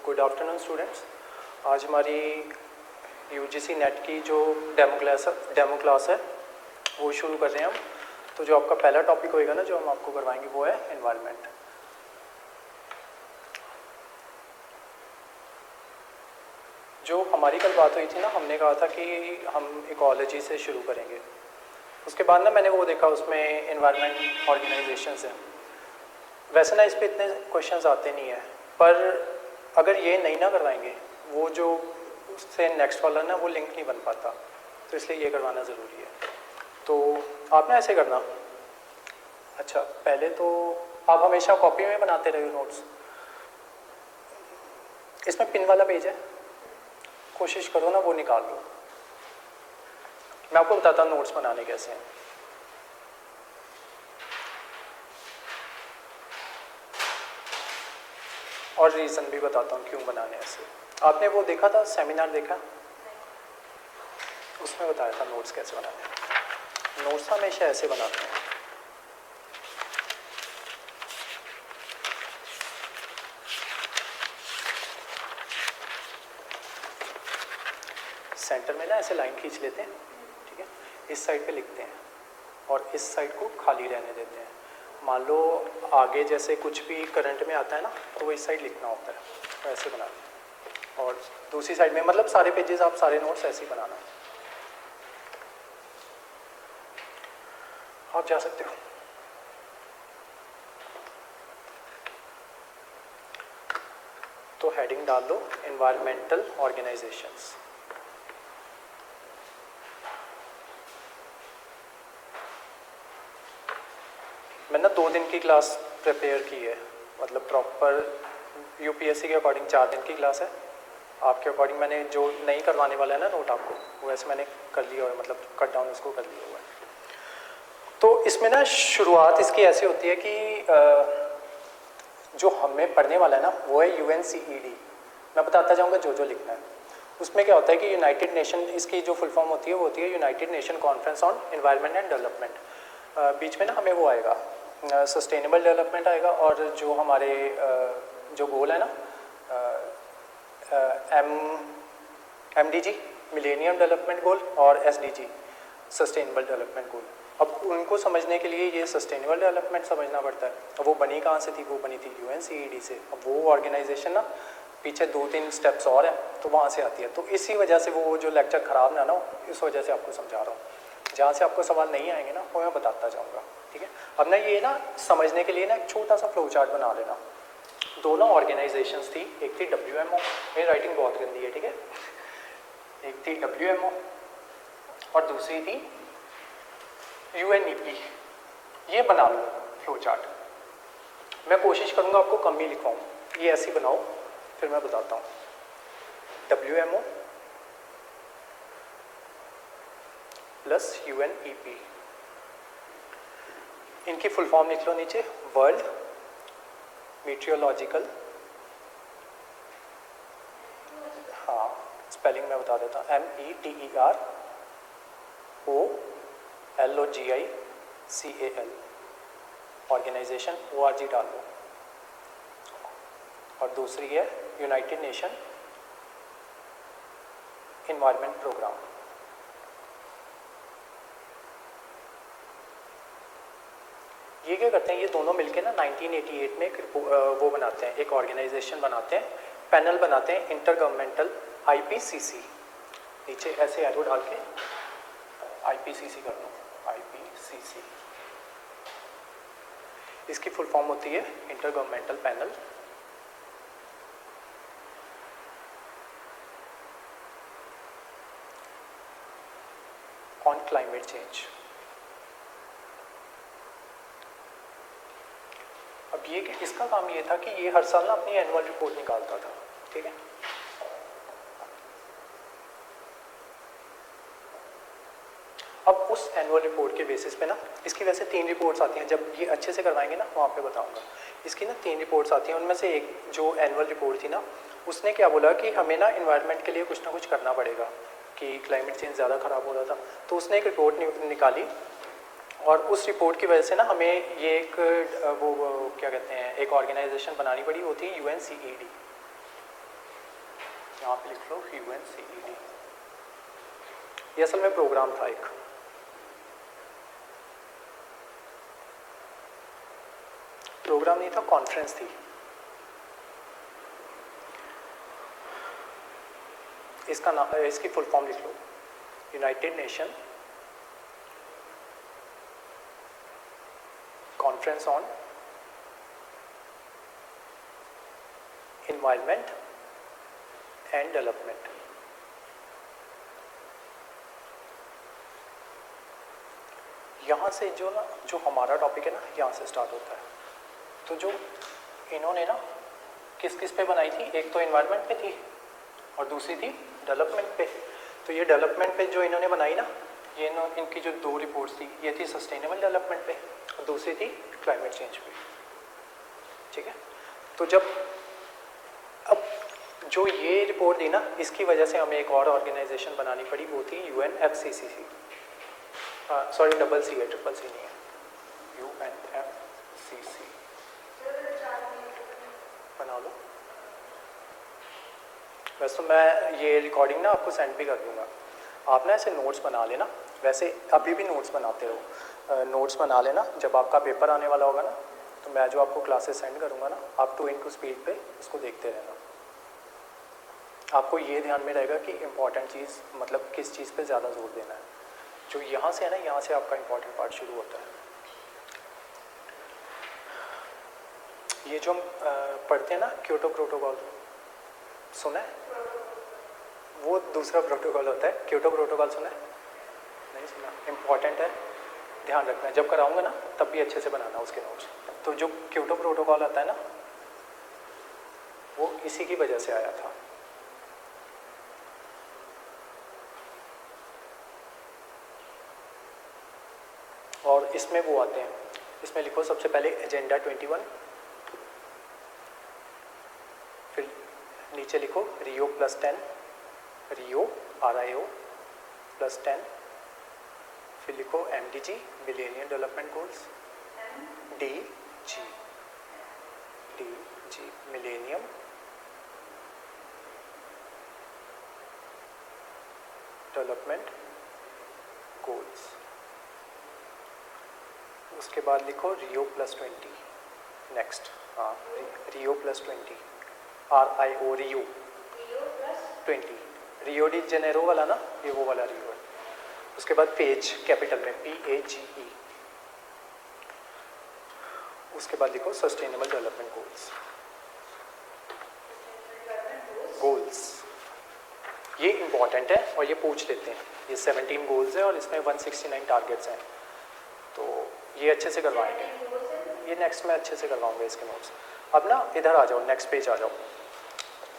Good afternoon students. आज हमारी UGC net की जो डेमो क्लास है वो शुरू कर रहे हैं हम। तो जो आपका पहला टॉपिक होएगा ना, जो हम आपको करवाएंगे वो है एनवायरनमेंट। जो हमारी कल बात हुई थी ना, हमने कहा था कि हम इकोलॉजी से शुरू करेंगे। उसके बाद ना मैंने वो देखा, उसमें एनवायरनमेंट ऑर्गेनाइजेशंस हैं। वैसे ना इस पे इतने क्वेश्चंस आते नहीं है, पर अगर ये नहीं ना करवाएंगे वो जो उससे नेक्स्ट वाला ना वो लिंक नहीं बन पाता, तो इसलिए ये करवाना ज़रूरी है। तो आपने ऐसे करना। अच्छा, पहले तो आप हमेशा कॉपी में बनाते रहे नोट्स। इसमें पिन वाला पेज है, कोशिश करो ना वो निकाल लो। मैं आपको बताता हूँ नोट्स बनाने कैसे हैं। और रीज़न भी बताता हूँ क्यों बनाने ऐसे। आपने वो देखा था, सेमिनार देखा, उसमें बताया था नोट्स कैसे बनाने हैं। नोट्स हमेशा ऐसे बनाते हैं। सेंटर में ना ऐसे लाइन खींच लेते हैं, ठीक है। इस साइड पे लिखते हैं और इस साइड को खाली रहने देते हैं। मान लो आगे जैसे कुछ भी करंट में आता है ना, तो वो इस साइड लिखना होता है, तो ऐसे बनाते हैं। और दूसरी साइड में मतलब सारे पेजेस आप सारे नोट्स ऐसे ही बनाना। आप जा सकते हो। तो हेडिंग डाल दो एनवायरमेंटल ऑर्गेनाइजेशंस। मैंने 2 दिन की क्लास प्रिपेयर की है, मतलब प्रॉपर यूपीएससी के अकॉर्डिंग 4 दिन की क्लास है। आपके अकॉर्डिंग मैंने जो नहीं करवाने वाला है ना नोट आपको, वो ऐसे मैंने कर लिया हुआ है, मतलब कट डाउन उसको कर लिया हुआ है। तो इसमें ना शुरुआत इसकी ऐसी होती है कि जो हमें पढ़ने वाला है ना वो है यूएनसीईडी। मैं बताता जाऊँगा जो जो लिखना है। उसमें क्या होता है कि यूनाइटेड नेशन, इसकी जो फुल फॉर्म होती है वो होती है United Nation Conference on Environment and Development. बीच में ना हमें वो आएगा सस्टेनेबल डेवलपमेंट आएगा, और जो हमारे जो गोल है ना MDG मिलेनियम डेवलपमेंट गोल और SDG सस्टेनेबल डेवलपमेंट गोल। अब उनको समझने के लिए ये सस्टेनेबल डेवलपमेंट समझना पड़ता है। अब वो बनी कहाँ से थी? वो बनी थी यूएनसीईडी से। अब वो ऑर्गेनाइजेशन ना पीछे 2-3 स्टेप्स और हैं, तो वहाँ से आती है। तो इसी वजह से वो जो लेक्चर ख़राब ना हो, इस वजह से आपको समझा रहा हूँ। जहाँ से आपको सवाल नहीं आएंगे ना वो मैं बताता जाऊँगा, ठीक है। अब ना ये ना समझने के लिए ना एक छोटा सा फ्लो चार्ट बना लेना। दोनों ऑर्गेनाइजेशंस थी, एक थी WMO, मेरी राइटिंग बहुत गंदी है, ठीक है। एक थी WMO और दूसरी थी UNEP। ये बना लो फ्लो चार्ट। मैं कोशिश करूँगा आपको कम ही लिखवाऊँ, ये ऐसी बनाओ, फिर मैं बताता हूँ। WMO प्लस UNEP, इनकी फुल फॉर्म लिख लो नीचे। वर्ल्ड मीटियोलॉजिकल, हाँ स्पेलिंग मैं बता देता हूँ, METEROLOGICAL ऑर्गेनाइजेशन, ORG डाल दो। और दूसरी है यूनाइटेड नेशन एनवायरनमेंट प्रोग्राम। ये क्या करते हैं, ये दोनों मिलके ना 1988 में एक वो बनाते हैं, एक ऑर्गेनाइजेशन बनाते हैं, पैनल बनाते हैं, इंटर गवर्नमेंटल IPCC। नीचे ऐसे एरो डाल के IPCC कर लो, IPCC। इसकी फुल फॉर्म होती है inter governmental panel on climate change. अब ये कि इसका काम ये था कि ये हर साल ना अपनी एनुअल रिपोर्ट निकालता था, ठीक है। अब उस एनुअल रिपोर्ट के बेसिस पे ना, इसकी वैसे 3 रिपोर्ट्स आती हैं। जब ये अच्छे से करवाएंगे ना वहाँ पे बताऊंगा। इसकी ना 3 रिपोर्ट्स आती हैं। उनमें से एक जो एनुअल रिपोर्ट थी ना, उसने क्या बोला कि हमें ना इन्वायरमेंट के लिए कुछ ना कुछ करना पड़ेगा, कि क्लाइमेट चेंज ज़्यादा ख़राब हो रहा था। तो उसने एक रिपोर्ट निकाली, और उस रिपोर्ट की वजह से ना हमें ये एक वो क्या कहते हैं, एक ऑर्गेनाइजेशन बनानी पड़ी, वो थी UNCED। यहाँ पे लिख लो UNCED। ये असल में प्रोग्राम था एक। प्रोग्राम नहीं था, कॉन्फ्रेंस थी। इसका नाम, इसकी फुल फॉर्म लिख लो, United Nation Conference on Environment and Development. यहाँ से जो हमारा टॉपिक है ना, यहाँ से स्टार्ट होता है। तो जो इन्होंने ना किस किस पे बनाई थी, एक तो एनवायरनमेंट पे थी और दूसरी थी डेवलपमेंट पे। तो ये डेवलपमेंट पे जो इन्होंने बनाई ना, ये इनकी जो दो रिपोर्ट्स थी, ये थी सस्टेनेबल डेवलपमेंट पे और दूसरी थी क्लाइमेट चेंज पे। ठीक है, तो जब अब जो ये रिपोर्ट दी ना, इसकी वजह से हमें एक और ऑर्गेनाइजेशन बनानी पड़ी, वो थी UNFCCC। सॉरी, डबल सी है, ट्रिपल सी नहीं है, UNFCCC। बना लो। वैसे तो मैं ये रिकॉर्डिंग ना आपको सेंड भी कर दूंगा, आप ना ऐसे नोट्स बना लेना। वैसे अभी भी नोट्स बनाते हो, नोट्स बना लेना। जब आपका पेपर आने वाला होगा ना, तो मैं जो आपको क्लासेस सेंड करूंगा ना, आप 2x स्पीड पे उसको देखते रहना। आपको ये ध्यान में रहेगा कि इम्पॉर्टेंट चीज़, मतलब किस चीज़ पे ज़्यादा जोर देना है। जो यहाँ से है ना, यहाँ से आपका इम्पॉर्टेंट पार्ट शुरू होता है। ये जो हम पढ़ते हैं ना, क्योटो प्रोटोकॉल, सुना है? वो दूसरा प्रोटोकॉल होता है। क्योटो प्रोटोकॉल सुना है? नहीं सुना? इम्पॉर्टेंट है, ध्यान रखना। जब कराऊंगा ना, तब भी अच्छे से बनाना उसके नोट्स। तो जो क्योटो प्रोटोकॉल आता है ना, वो इसी की वजह से आया था। और इसमें वो आते हैं, इसमें लिखो सबसे पहले एजेंडा 21, फिर नीचे लिखो रियो +10, रियो RIO +10, फिर लिखो MDG millennium development goals, DG millennium development goals. उसके बाद लिखो रियो +20, नेक्स्ट, हाँ रियो +20, RIO रियो 20, रियो डी जेनेरो वाला ना, ये वो वाला रियो है। उसके बाद पेज कैपिटल में PAGE। उसके बाद लिखो सस्टेनेबल डेवलपमेंट गोल्स। ये इम्पॉर्टेंट है और ये पूछ लेते हैं। ये 17 गोल्स है और इसमें 169 टारगेट्स हैं, तो ये अच्छे से करवाएंगे। ये नेक्स्ट में अच्छे से करवाऊंगा इसके नोट्स। अब ना इधर आ जाओ, नेक्स्ट पेज आ जाओ।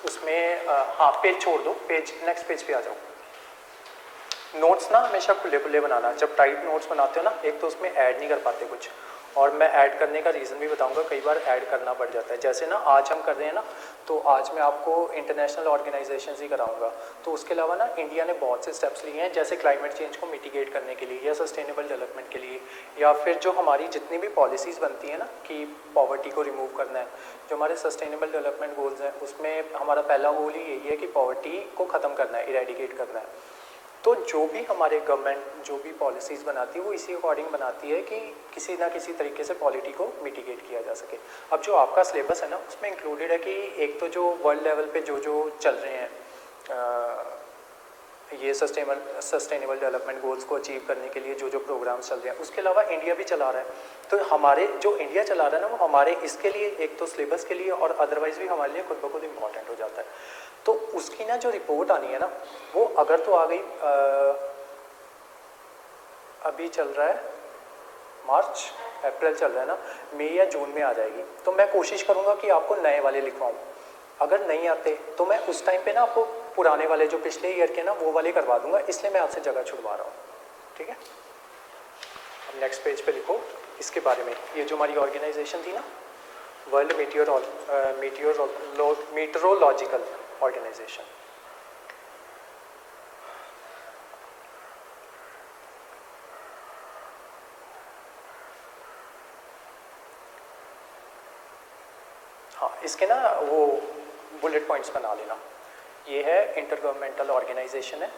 उसमें हाँ, पेज छोड़ दो, पेज नेक्स्ट पेज पे आ जाओ। नोट्स ना हमेशा खुले खुले बनाना। जब टाइट नोट्स बनाते हो ना, एक तो उसमें ऐड नहीं कर पाते कुछ, और मैं ऐड करने का रीज़न भी बताऊंगा। कई बार ऐड करना पड़ जाता है। जैसे ना आज हम कर रहे हैं ना, तो आज मैं आपको इंटरनेशनल ऑर्गेनाइजेशन ही कराऊंगा। तो उसके अलावा ना इंडिया ने बहुत से स्टेप्स लिए हैं, जैसे क्लाइमेट चेंज को मिटिगेट करने के लिए या सस्टेनेबल डेवलपमेंट के लिए, या फिर जो हमारी जितनी भी पॉलिसीज़ बनती हैं ना कि पॉवर्टी को रिमूव करना है। जो हमारे सस्टेनेबल डेवलपमेंट गोल्स हैं, उसमें हमारा पहला गोल ही यही है कि पॉवर्टी को ख़त्म करना है, इरेडिकेट करना है। तो जो भी हमारे गवर्नमेंट जो भी पॉलिसीज़ बनाती है, वो इसी अकॉर्डिंग बनाती है कि किसी ना किसी तरीके से पॉवर्टी को मिटिगेट किया जा सके। अब जो आपका सिलेबस है ना, उसमें इंक्लूडेड है कि एक तो जो वर्ल्ड लेवल पे जो जो चल रहे हैं ये सस्टेनेबल डेवलपमेंट गोल्स को अचीव करने के लिए जो जो प्रोग्राम्स चल रहे हैं, उसके अलावा इंडिया भी चला रहा है। तो हमारे जो इंडिया चला रहा है ना, वो हमारे इसके लिए एक तो सिलेबस के लिए और अदरवाइज़ भी हमारे लिए खुद ब खुद इम्पॉर्टेंट हो जाता है। तो उसकी ना जो रिपोर्ट आनी है ना, वो अगर तो आ गई, अभी चल रहा है मार्च अप्रैल चल रहा है ना, मई या जून में आ जाएगी। तो मैं कोशिश करूँगा कि आपको नए वाले लिखवाऊँ। अगर नहीं आते तो मैं उस टाइम पे ना आपको पुराने वाले जो पिछले ईयर के ना, वो वाले करवा दूंगा। इसलिए मैं आपसे जगह छुड़वा रहा हूँ, ठीक है। अब नेक्स्ट पेज पे लिखो इसके बारे में। ये जो हमारी ऑर्गेनाइजेशन थी ना, वर्ल्ड मीटरोलॉजिकल ऑर्गेनाइजेशन, हाँ, इसके ना वो बुलेट पॉइंट्स बना लेना। ये है इंटरगवर्नमेंटल ऑर्गेनाइजेशन है।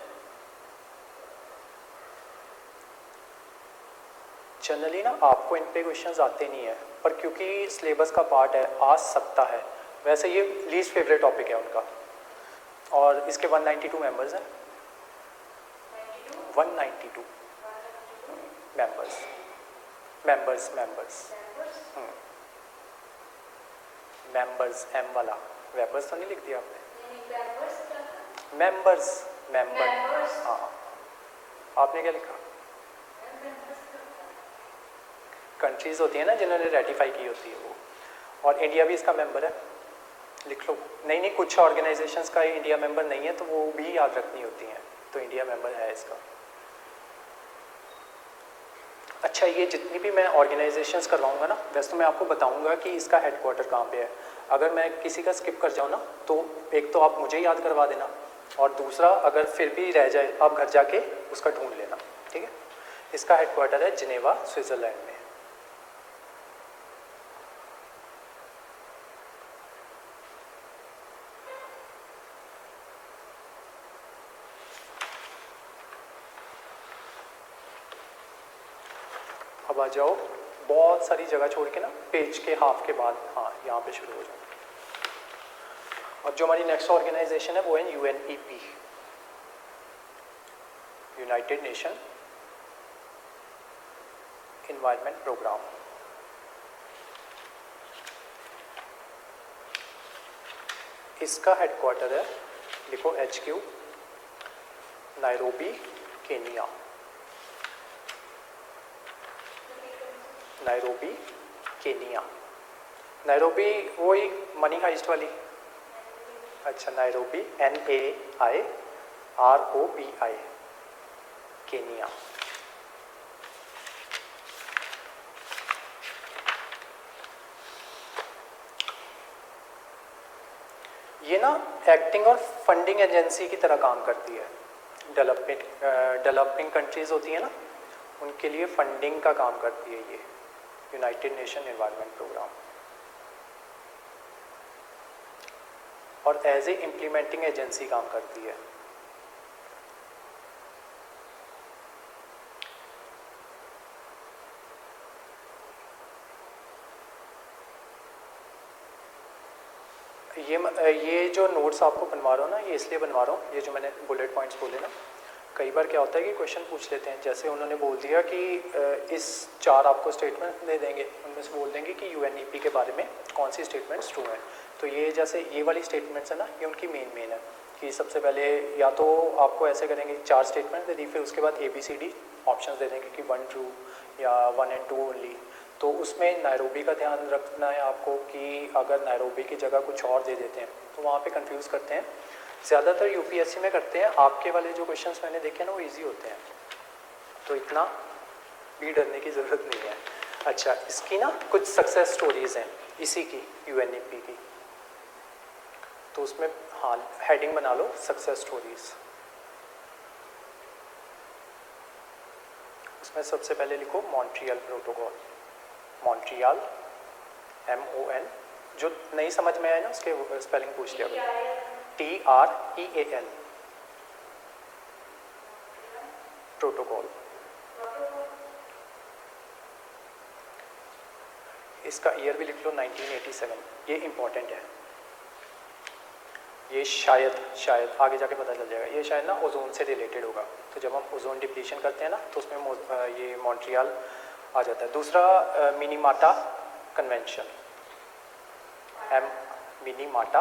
जनरली ना आपको इन पे क्वेश्चंस आते नहीं है, पर क्योंकि सिलेबस का पार्ट है आ सकता है। वैसे ये लीस्ट फेवरेट टॉपिक है उनका, और इसके 192 मेंबर्स हैं। 192 मेंबर्स मेंबर्स मेंबर्स एम वाला, वेबर्स तो नहीं लिख दिया आपने? मेंबर्स हाँ, आपने क्या लिखा? कंट्रीज होती है ना जिन्होंने रेटिफाई की होती है वो, और इंडिया भी इसका मेंबर है, लिख लो। नहीं, कुछ ऑर्गेनाइजेशंस का इंडिया मेंबर नहीं है तो वो भी याद रखनी होती हैं, तो इंडिया मेंबर है इसका। अच्छा, ये जितनी भी मैं ऑर्गेनाइजेशंस करवाऊंगा ना, वैसे तो मैं आपको बताऊंगा कि इसका हेडक्वार्टर कहाँ पे है। अगर मैं किसी का स्किप कर जाऊँ ना, तो एक तो आप मुझे याद करवा देना, और दूसरा अगर फिर भी रह जाए आप घर जाके उसका ढूंढ लेना, ठीक है। इसका हेडक्वार्टर है जिनेवा, स्विट्ज़रलैंड में। अब आ जाओ, बहुत सारी जगह छोड़ के ना, पेज के हाफ के बाद, हाँ यहाँ पे शुरू हो जाओ। और जो हमारी नेक्स्ट ऑर्गेनाइजेशन है वो है UNEP, United Nation Environment Programme. इसका हेडक्वार्टर है, लिखो HQ, Nairobi, Kenya. Nairobi, Kenya. Nairobi वही मनी हाइस्ट वाली? अच्छा, नायरोबी NAIROBI, केनिया। ये ना एक्टिंग और फंडिंग एजेंसी की तरह काम करती है। डेवलपिंग कंट्रीज होती है ना, उनके लिए फंडिंग का काम करती है ये यूनाइटेड नेशन एनवायरनमेंट प्रोग्राम, और एज ए इम्प्लीमेंटिंग एजेंसी काम करती है। ये जो नोट्स आपको बनवा रहा हूँ ना, ये इसलिए बनवा रहा हूँ, ये जो मैंने बुलेट पॉइंट्स बोले ना, कई बार क्या होता है कि क्वेश्चन पूछ लेते हैं। जैसे उन्होंने बोल दिया कि इस 4 आपको स्टेटमेंट दे देंगे, उनमें से बोल देंगे कि UNEP के बारे में कौन सी स्टेटमेंट्स ट्रू हैं। तो ये जैसे ये वाली स्टेटमेंट्स है ना, ये उनकी मेन है कि सबसे पहले या तो आपको ऐसे करेंगे 4 स्टेटमेंट दे दी, फिर उसके बाद ABCD ऑप्शन दे देंगे कि 1 ट्रू या 1 and 2 ओनली। तो उसमें नायरोबी का ध्यान रखना है आपको कि अगर नायरोबी की जगह कुछ और दे देते हैं तो वहाँ पे कंफ्यूज करते हैं। ज़्यादातर UPSC में करते हैं। आपके वाले जो क्वेश्चंस मैंने देखे ना वो इजी होते हैं, तो इतना भी डरने की ज़रूरत नहीं है। अच्छा, इसकी ना कुछ सक्सेस स्टोरीज़ हैं इसी की, UNEP की, तो उसमें हाँ हेडिंग बना लो सक्सेस स्टोरीज़। उसमें सबसे पहले लिखो मॉन्ट्रियल प्रोटोकॉल। मॉन्ट्रियल MON, जो नहीं समझ में आया ना उसके स्पेलिंग पूछ लिया करो। TREAL protocol. इसका ईयर भी लिख लो 1987, ये इम्पोर्टेंट है। ये शायद आगे जाके पता चल जाएगा, ये शायद ना ओजोन से रिलेटेड होगा। तो जब हम ओजोन डिप्लीशन करते हैं ना तो उसमें ये मॉन्ट्रियल आ जाता है। दूसरा मिनीमाटा कन्वेंशन, मिनीमाटा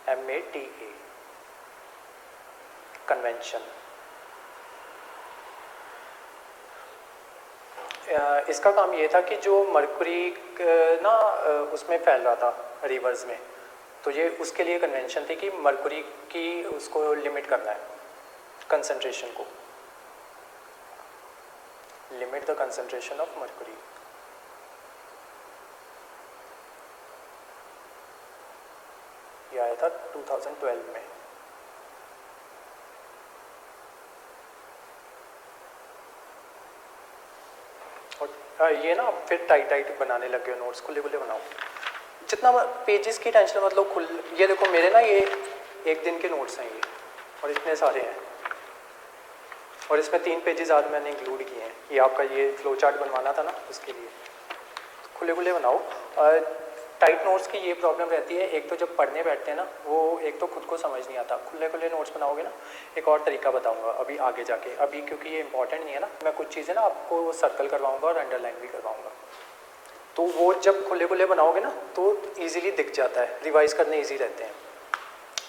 MATA कन्वेंशन। इसका काम ये था कि जो मरकुरी ना उसमें फैल रहा था रिवर्स में, तो ये उसके लिए कन्वेंशन थी कि मरकुरी की उसको लिमिट करना है, कंसंट्रेशन को, limit the concentration of Mercury. ये आया था 2012 में। और ये ना फिर टाइट बनाने लग गए नोट्स, खुले खुले बनाओ। जितना पेजेस की टेंशन मतलब खुल, ये देखो मेरे ना ये एक दिन के नोट्स हैं ये, और इतने सारे हैं, और इसमें 3 पेजेस आज मैंने इंक्लूड किए हैं। ये आपका ये फ्लो चार्ट बनवाना था ना, उसके लिए खुले खुले बनाओ। टाइट नोट्स की ये प्रॉब्लम रहती है, एक तो जब पढ़ने बैठते हैं ना, वो एक तो खुद को समझ नहीं आता। खुले खुले नोट्स बनाओगे ना, एक और तरीका बताऊंगा अभी आगे जाके, अभी क्योंकि ये इंपॉर्टेंट नहीं है ना, मैं कुछ चीज़ें ना आपको सर्कल करवाऊंगा और अंडरलाइन भी करवाऊंगा, तो वो जब खुले खुले बनाओगे ना तो ईजिली दिख जाता है, रिवाइज करने ईजी रहते हैं।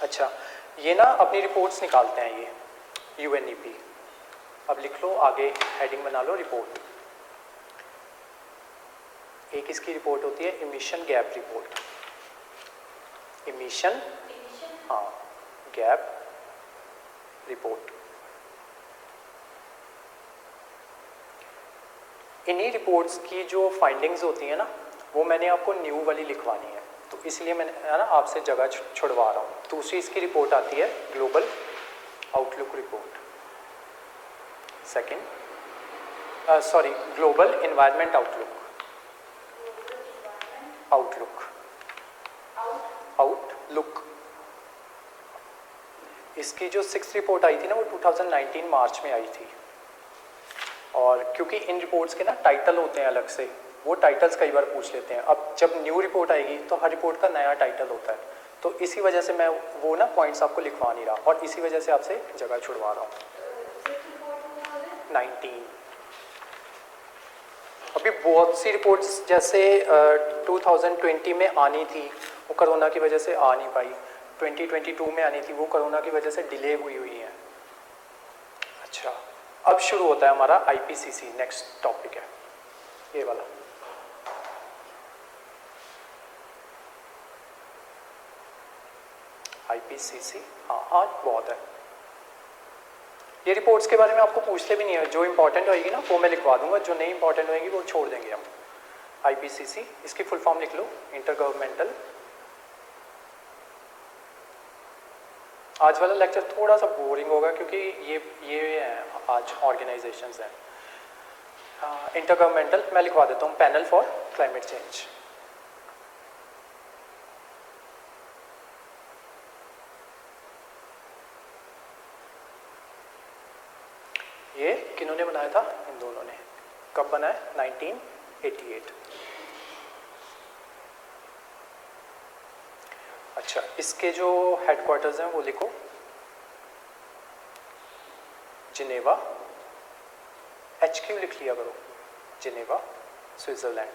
अच्छा, ये ना अपनी रिपोर्ट्स निकालते हैं ये UNEP। अब लिख लो आगे, हेडिंग बना लो रिपोर्ट। एक इसकी रिपोर्ट होती है इमिशन गैप रिपोर्ट, इमिशन हाँ गैप रिपोर्ट। इन्हीं रिपोर्ट्स की जो फाइंडिंग्स होती हैं ना, वो मैंने आपको न्यू वाली लिखवानी है, तो इसलिए मैंने है ना आपसे जगह छुड़वा रहा हूँ। दूसरी इसकी रिपोर्ट आती है global outlook report, second sorry global environment outlook, outlook. इसकी जो 6th रिपोर्ट आई थी ना, वो 2019 मार्च में आई थी, और क्योंकि इन रिपोर्ट्स के ना टाइटल होते हैं अलग से, वो टाइटल्स कई बार पूछ लेते हैं। अब जब न्यू रिपोर्ट आएगी तो हर रिपोर्ट का नया टाइटल होता है, तो इसी वजह से मैं वो ना पॉइंट्स आपको लिखवा नहीं रहा, और इसी वजह से आपसे जगह छुड़वा रहा हूँ। 19 अभी बहुत सी रिपोर्ट्स जैसे 2020 में आनी थी, वो कोरोना की वजह से आ नहीं पाई, 2022 में आनी थी, वो कोरोना की वजह से डिले हुई है। अच्छा, अब शुरू होता है हमारा IPCC, नेक्स्ट टॉपिक है ये वाला। IPCC हाँ बहुत है। ये रिपोर्ट्स के बारे में आपको पूछते भी नहीं है, जो इंपॉर्टेंट होएगी ना वो मैं लिखवा दूंगा, जो नहीं इंपॉर्टेंट होएगी वो छोड़ देंगे हम। IPCC इसकी फुल फॉर्म लिख लो, इंटर गवर्नमेंटल। आज वाला लेक्चर थोड़ा सा बोरिंग होगा क्योंकि ये आज ऑर्गेनाइजेशंस हैं। इंटर गवर्नमेंटल मैं लिखवा देता हूँ, पैनल फॉर क्लाइमेट चेंज। ये किन्होंने बनाया था? इन दोनों ने। कब बना है? 1988। अच्छा, इसके जो हेडक्वार्टर्स हैं वो लिखो, जिनेवा। HQ लिख लिया करो, जिनेवा स्विट्जरलैंड।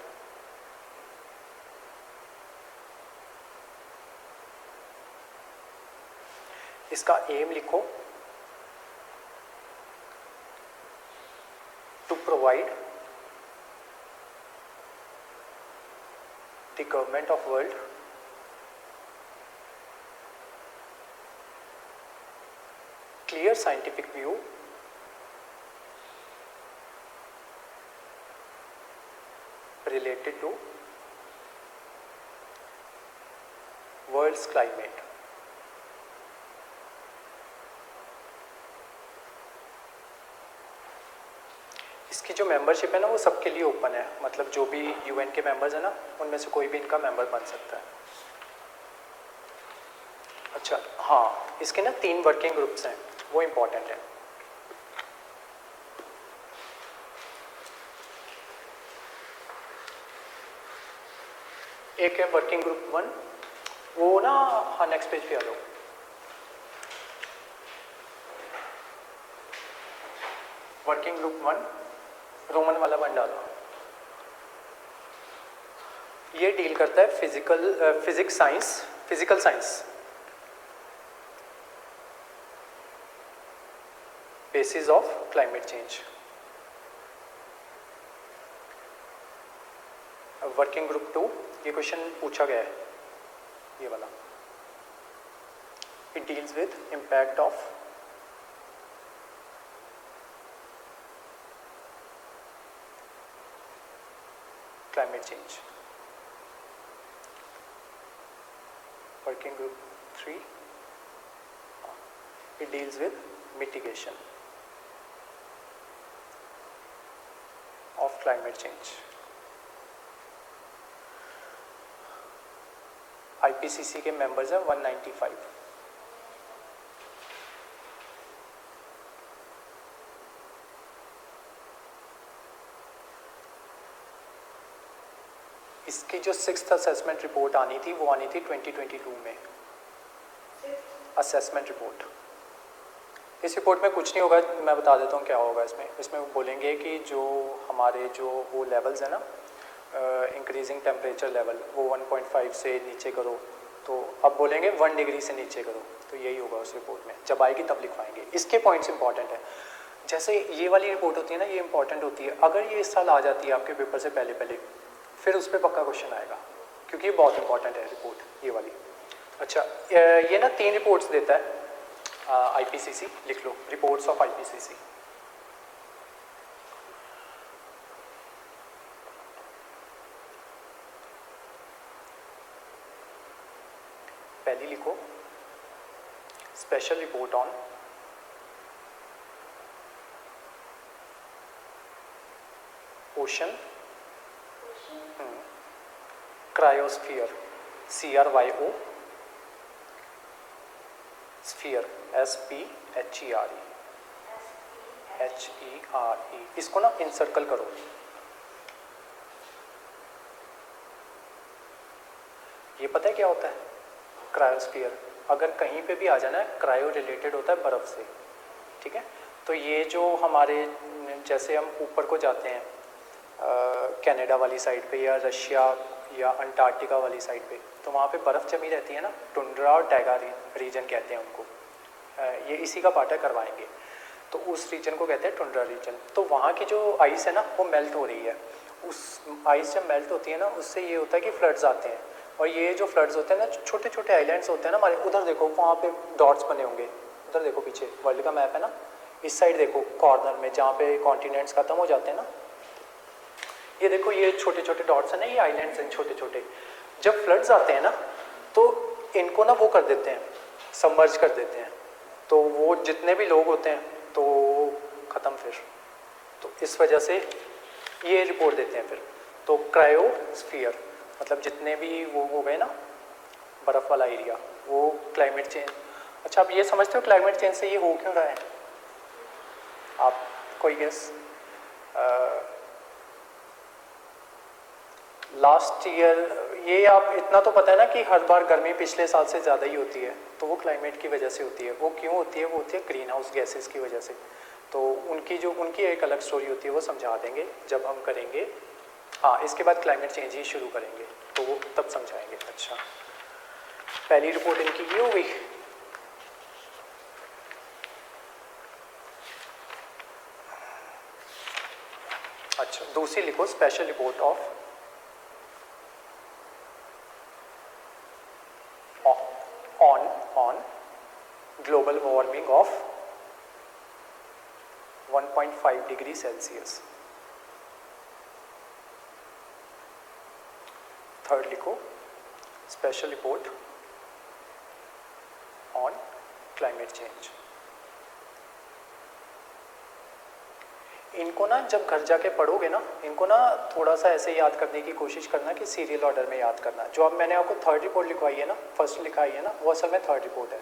इसका एम लिखो, to provide the government of world clear scientific view related to world's climate। इसकी जो मेंबरशिप है ना वो सबके लिए ओपन है, मतलब जो भी UN के मेंबर्स हैं ना, उनमें से कोई भी इनका मेंबर बन सकता है। अच्छा हाँ, इसके ना 3 वर्किंग ग्रुप्स हैं, वो इम्पोर्टेंट है। एक है वर्किंग ग्रुप 1, वो ना हाँ नेक्स्ट पेज पे आ जाओ। वर्किंग ग्रुप 1 रोमन वाला वन डालो। ये डील करता है physical science, basis of climate change. Working group 2, ये क्वेश्चन पूछा गया है, ये वाला। It deals with impact of climate change। Working group 3, it deals with mitigation of climate change। IPCC के मेंबर्स हैं 195। इसकी जो 6th असेसमेंट रिपोर्ट आनी थी वो आनी थी 2022 में, असेसमेंट रिपोर्ट। इस रिपोर्ट में कुछ नहीं होगा, मैं बता देता हूँ क्या होगा इसमें। इसमें वो बोलेंगे कि जो हमारे जो वो लेवल्स हैं ना, इंक्रीजिंग टेम्परेचर लेवल, वो 1.5 से नीचे करो, तो अब बोलेंगे 1 डिग्री से नीचे करो, तो यही होगा उस रिपोर्ट में। जब आएगी तब लिखवाएंगे। इसके पॉइंट्स इंपॉर्टेंट है, जैसे ये वाली रिपोर्ट होती है ना, ये इंपॉर्टेंट होती है। अगर ये इस साल आ जाती है आपके पेपर से पहले पहले, फिर उस पर पक्का क्वेश्चन आएगा, क्योंकि ये बहुत इंपॉर्टेंट है रिपोर्ट ये वाली। अच्छा, ये ना 3 रिपोर्ट्स देता है आईपीसीसी, लिख लो, रिपोर्ट्स ऑफ आईपीसीसी। पहली लिखो special report on ocean cryosphere, CRYO, sphere SPHERE, इसको ना इनसर्कल करो। ये पता है क्या होता है क्रायोस्फीयर? अगर कहीं पे भी आ जाना है, क्रायो रिलेटेड होता है बर्फ़ से, ठीक है। तो ये जो हमारे, जैसे हम ऊपर को जाते हैं कनाडा वाली साइड पे या रशिया या अंटार्कटिका वाली साइड पे, तो वहाँ पे बर्फ़ जमी रहती है ना, टुंड्रा और टैगा रीजन कहते हैं उनको। ये इसी का पार्ट है, करवाएंगे। तो उस रीजन को कहते हैं टुंड्रा रीजन। तो वहाँ की जो आइस है ना, वो मेल्ट हो रही है। उस आइस जब मेल्ट होती है ना, उससे ये होता है कि फ्लड्स आते हैं। और ये जो फ्लड्स होते हैं ना, छोटे छोटे आइलैंड्स होते हैं ना हमारे, उधर देखो वहाँ पे डॉट्स बने होंगे, उधर देखो पीछे वर्ल्ड का मैप है ना, इस साइड देखो कॉर्नर में जहाँ पे कॉन्टिनेंट्स खत्म हो जाते हैं ना, ये देखो ये छोटे छोटे डॉट्स हैं ना, ये आइलैंड्स हैं छोटे छोटे। जब फ्लड्स आते हैं ना, तो इनको ना वो कर देते हैं, सबमर्ज कर देते हैं, तो वो जितने भी लोग होते हैं तो ख़त्म फिर। तो इस वजह से ये रिपोर्ट देते हैं फिर। तो क्रायोस्फीयर मतलब जितने भी वो हो गए ना बर्फ़ वाला एरिया, वो क्लाइमेट चेंज। अच्छा, आप ये समझते हो क्लाइमेट चेंज से ये हो क्यों रहा है? आप कोई गेस? लास्ट ईयर, ये आप इतना तो पता है ना कि हर बार गर्मी पिछले साल से ज़्यादा ही होती है, तो वो क्लाइमेट की वजह से होती है। वो क्यों होती है? वो होती है ग्रीन हाउस गैसेस की वजह से। तो उनकी एक अलग स्टोरी होती है, वो समझा देंगे जब हम करेंगे। हाँ, इसके बाद क्लाइमेट चेंज ही शुरू करेंगे, तो वो तब समझाएंगे। अच्छा, पहली रिपोर्ट इनकी ये हो गई। अच्छा, दूसरी लिखो special report of on global warming of 1.5 degree Celsius। Third लिखो special report on climate change. इनको ना जब घर जाके पढ़ोगे ना, इनको ना थोड़ा सा ऐसे याद करने की कोशिश करना कि सीरियल ऑर्डर में याद करना। जो अब मैंने आपको थर्ड रिपोर्ट लिखवाई है ना, फर्स्ट लिखाई है ना, वो असल में थर्ड रिपोर्ट है,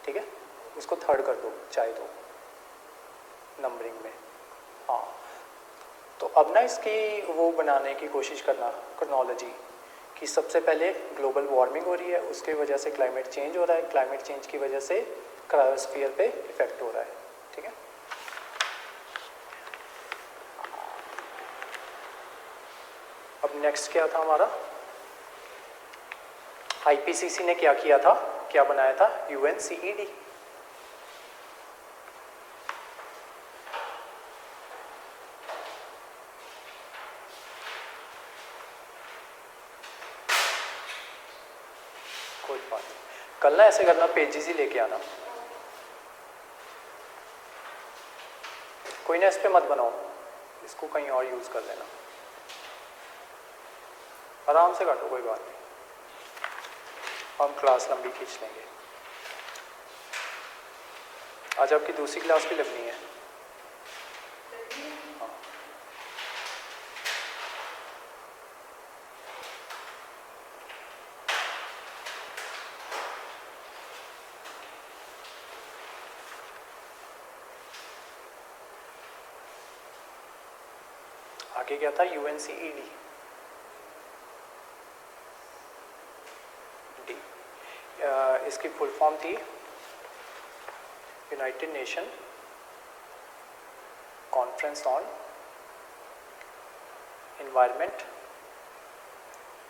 ठीक है। उसको थर्ड कर दो चाहे तो नंबरिंग में। हाँ, तो अब ना इसकी वो बनाने की कोशिश करना क्रोनोलॉजी, कि सबसे पहले ग्लोबल वार्मिंग हो रही है, उसकी वजह से क्लाइमेट चेंज हो रहा है, क्लाइमेट चेंज की वजह से क्रायोस्फीयर पे इफेक्ट हो रहा है, ठीक है। अब नेक्स्ट क्या था हमारा? आईपीसीसी ने क्या किया था, क्या बनाया था? UNCED। कोई बात नहीं, कल ना ऐसे करना, पेजेस ही लेके आना। कोई ना इस पे मत बनाओ, इसको कहीं और यूज़ कर लेना, आराम से काटो, कोई बात नहीं, हम क्लास लंबी खींच लेंगे। आज आपकी दूसरी क्लास भी लगनी है। हाँ, आगे क्या था, UNCED डी, इसकी फुल फॉर्म थी United Nation Conference on environment,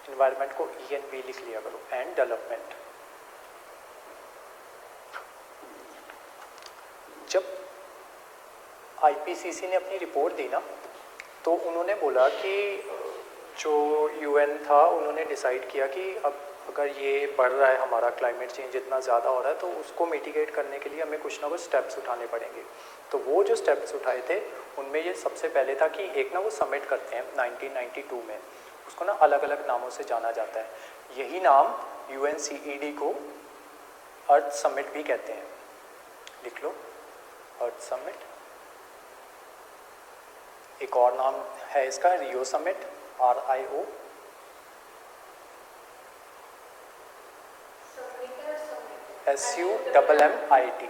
environment को ENV लिख लिया करो, एंड डेवलपमेंट। जब IPCC ने अपनी रिपोर्ट दी ना, तो उन्होंने बोला कि जो UN था उन्होंने डिसाइड किया कि अब अगर ये बढ़ रहा है, हमारा क्लाइमेट चेंज इतना ज़्यादा हो रहा है, तो उसको मिटिगेट करने के लिए हमें कुछ ना कुछ स्टेप्स उठाने पड़ेंगे। तो वो जो स्टेप्स उठाए थे उनमें ये सबसे पहले था कि एक ना वो समिट करते हैं 1992 में, उसको ना अलग अलग नामों से जाना जाता है। यही नाम UNCED को अर्थ समिट भी कहते हैं, लिख लो अर्थ समिट। एक और नाम है इसका रियो समिट, RIO। SUMMIT।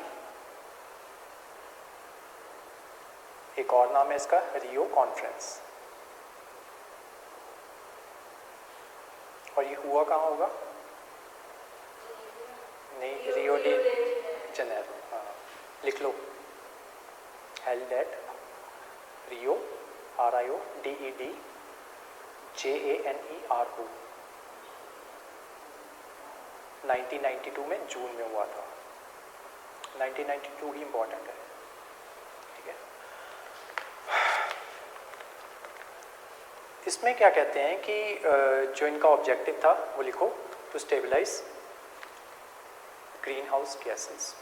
एक और नाम है इसका रियो कॉन्फ्रेंस। और ये हुआ कहाँ होगा? नहीं, रियो डी जनेरो। हाँ, लिख लो held at Rio, RIO DED JANERO 1992 में जून में हुआ था। 1992 ही इम्पोर्टेंट है, ठीक है। इसमें क्या कहते हैं कि जो इनका ऑब्जेक्टिव था वो लिखो, to stabilise green house gases.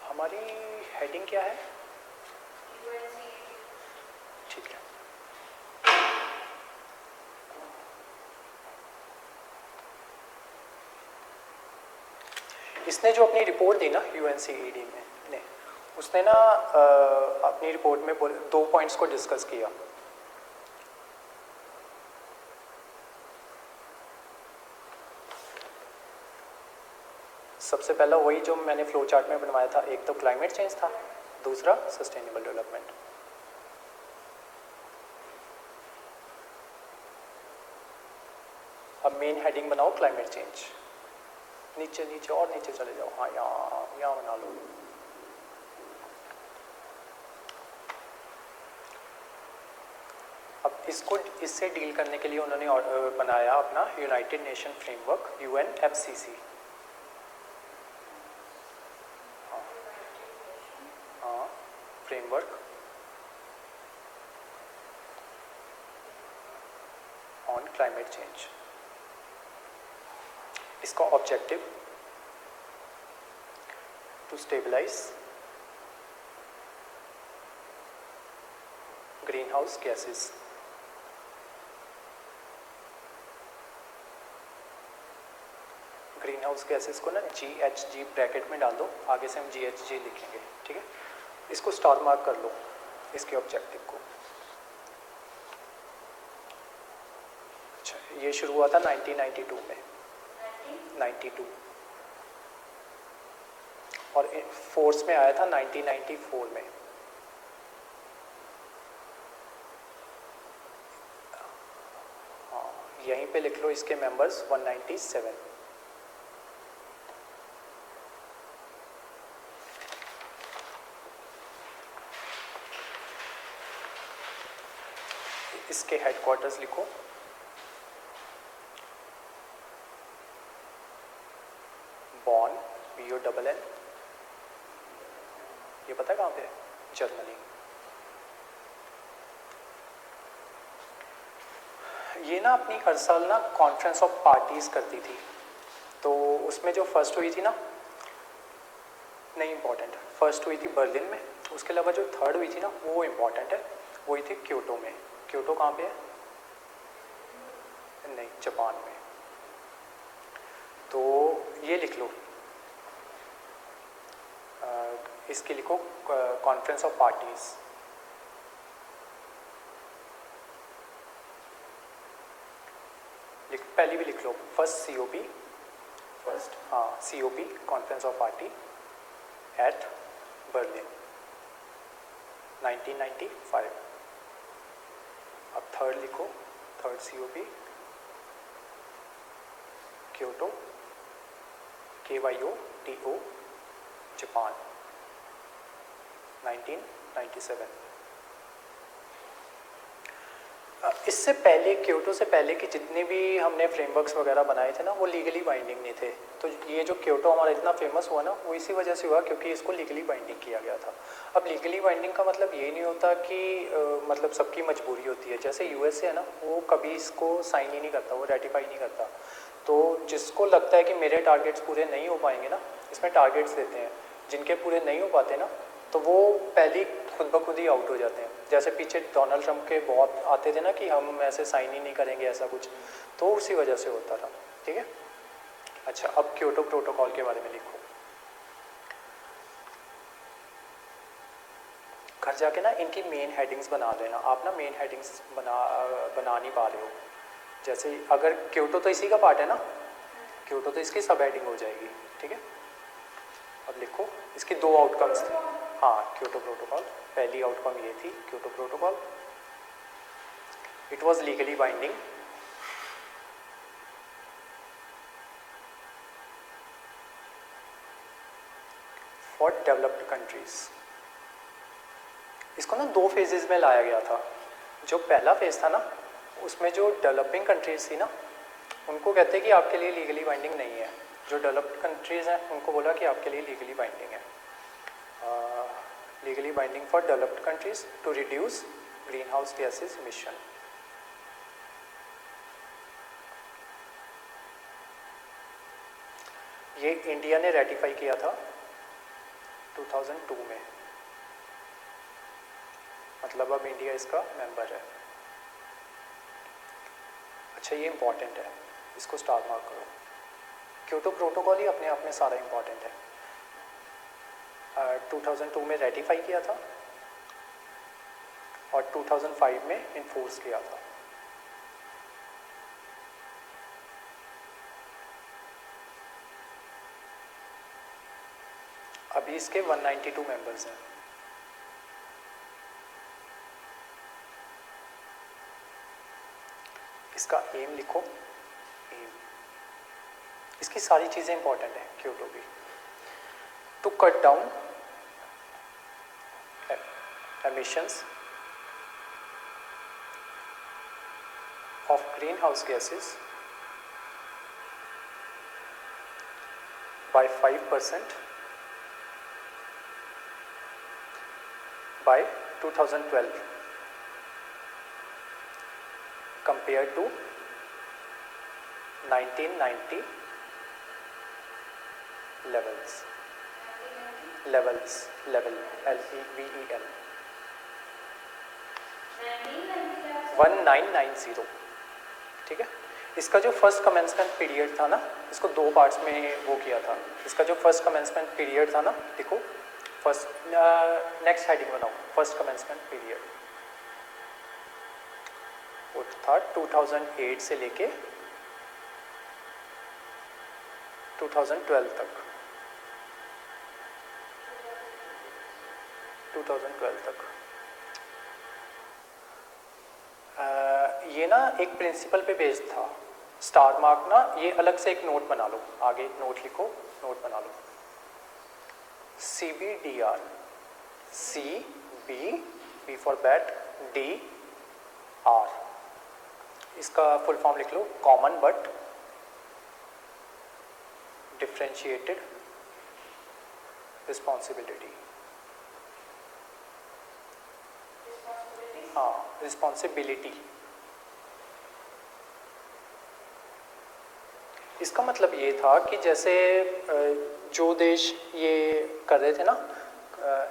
हमारी हेडिंग क्या है? ठीक है। इसने जो अपनी रिपोर्ट दी ना UNCED में ने, उसने ना अपनी रिपोर्ट में 2 पॉइंट्स को डिस्कस किया। सबसे पहला वही जो मैंने फ्लो चार्ट में बनवाया था, एक तो क्लाइमेट चेंज था, दूसरा सस्टेनेबल डेवलपमेंट। अब मेन हेडिंग बनाओ क्लाइमेट चेंज। नीचे नीचे और नीचे चले जाओ, हाँ यहाँ बना लो। अब इसको इससे डील करने के लिए उन्होंने बनाया अपना United Nation Framework UNFCCC। Framework on climate change. इसका objective to stabilise green house gases. Green house gases को ना GHG ब्रैकेट में डाल दो, आगे से हम GHG लिखेंगे, ठीक है। इसको स्टार मार्क कर लो, इसके ऑब्जेक्टिव को। अच्छा, ये शुरू हुआ था 1992 में, 92, और फोर्स में आया था 1994 में। हाँ, यहीं पे लिख लो इसके मेंबर्स 197। इसके हेडक्वार्टर्स लिखो, बॉन BONN, ये पता है कहाँ पे है? जर्मनी। ये ना अपनी हर साल ना कॉन्फ्रेंस ऑफ पार्टीज करती थी, तो उसमें जो फर्स्ट हुई थी ना, नहीं इम्पोर्टेंट, फर्स्ट हुई थी बर्लिन में, उसके अलावा जो थर्ड हुई थी ना वो इम्पोर्टेंट है, वो हुई थी क्योटो में। क्योटो कहाँ पे है? नहीं, जापान में। तो ये लिख लो, इसके लिखो कॉन्फ्रेंस ऑफ पार्टीज। लिख पहली भी लिख लो, first COP, first COP conference of party at Berlin 1995। अब थर्ड लिखो, third COP Kyoto KYOTO Japan 1997। इससे पहले, क्योटो से पहले कि जितने भी हमने फ्रेमवर्क्स वगैरह बनाए थे ना, वो लीगली बाइंडिंग नहीं थे। तो ये जो क्योटो हमारा इतना फेमस हुआ ना, वो इसी वजह से हुआ क्योंकि इसको लीगली बाइंडिंग किया गया था। अब लीगली बाइंडिंग का मतलब ये नहीं होता कि मतलब सबकी मजबूरी होती है। जैसे USA है ना, वो कभी इसको साइन ही नहीं करता, वो रेटिफाई नहीं करता। तो जिसको लगता है कि मेरे टारगेट्स पूरे नहीं हो पाएंगे ना, इसमें टारगेट्स देते हैं, जिनके पूरे नहीं हो पाते ना, तो वो पहले खुद ब खुद ही आउट हो जाते हैं। जैसे पीछे डोनाल्ड ट्रंप के बहुत आते थे ना कि हम ऐसे साइन ही नहीं करेंगे ऐसा कुछ, तो उसी वजह से होता था। ठीक है, अच्छा अब क्योटो प्रोटोकॉल के बारे में लिखो। घर जाके ना इनकी मेन हेडिंग्स बना लेना। आप ना मेन हेडिंग्स बना नहीं पा रहे हो। जैसे अगर क्योटो तो इसी का पार्ट है ना, क्योटो तो इसकी सब हेडिंग हो जाएगी। ठीक है, अब लिखो इसकी दो आउटकम्स थे। हाँ, क्योटो प्रोटोकॉल, पहली आउटकम ये थी Kyoto protocol, it was legally binding for developed countries. इसको ना दो फेजेस में लाया गया था। जो पहला फेज था ना, उसमें जो डेवलपिंग कंट्रीज थी ना, उनको कहते हैं कि आपके लिए लीगली बाइंडिंग नहीं है। जो डेवलप्ड कंट्रीज़ हैं उनको बोला कि आपके लिए लीगली बाइंडिंग है। Legally binding for developed countries to reduce green house gases emission. ये इंडिया ने रेटिफाई किया था 2002 में, मतलब अब इंडिया इसका मेंबर है। अच्छा, ये इंपॉर्टेंट है, इसको स्टार मार्क करो। क्योटो प्रोटोकॉल ही अपने आप में सारा इंपॉर्टेंट है। 2002 में रेटिफाई किया था और 2005 में इन्फोर्स किया था। अभी इसके 192 मेंबर्स हैं। इसका एम लिखो, एम, इसकी सारी चीज़ें इंपॉर्टेंट हैं क्योटो की। To cut down emissions of greenhouse gases by 5% by 2012 compared to 1990 levels, level LEVEL 1990। ठीक है, इसका जो फर्स्ट कमेंसमेंट पीरियड था ना, इसको दो पार्ट्स में वो किया था। इसका जो फर्स्ट कमेंसमेंट पीरियड था ना, देखो फर्स्ट, नेक्स्ट हेडिंग बनाओ, फर्स्ट कमेंसमेंट पीरियड वो था 2008 से लेके 2012 तक, 2012 तक। ये ना एक प्रिंसिपल पे बेस्ड था। स्टार मार्क ना, ये अलग से एक नोट बना लो, आगे एक नोट लिखो, नोट बना लो। CBDR, B for bat, DR, इसका फुल फॉर्म लिख लो, कॉमन बट डिफरेंशिएटेड रिस्पॉन्सिबिलिटी। हाँ, रिस्पॉन्सिबिलिटी। इसका मतलब ये था कि जैसे जो देश ये कर रहे थे ना,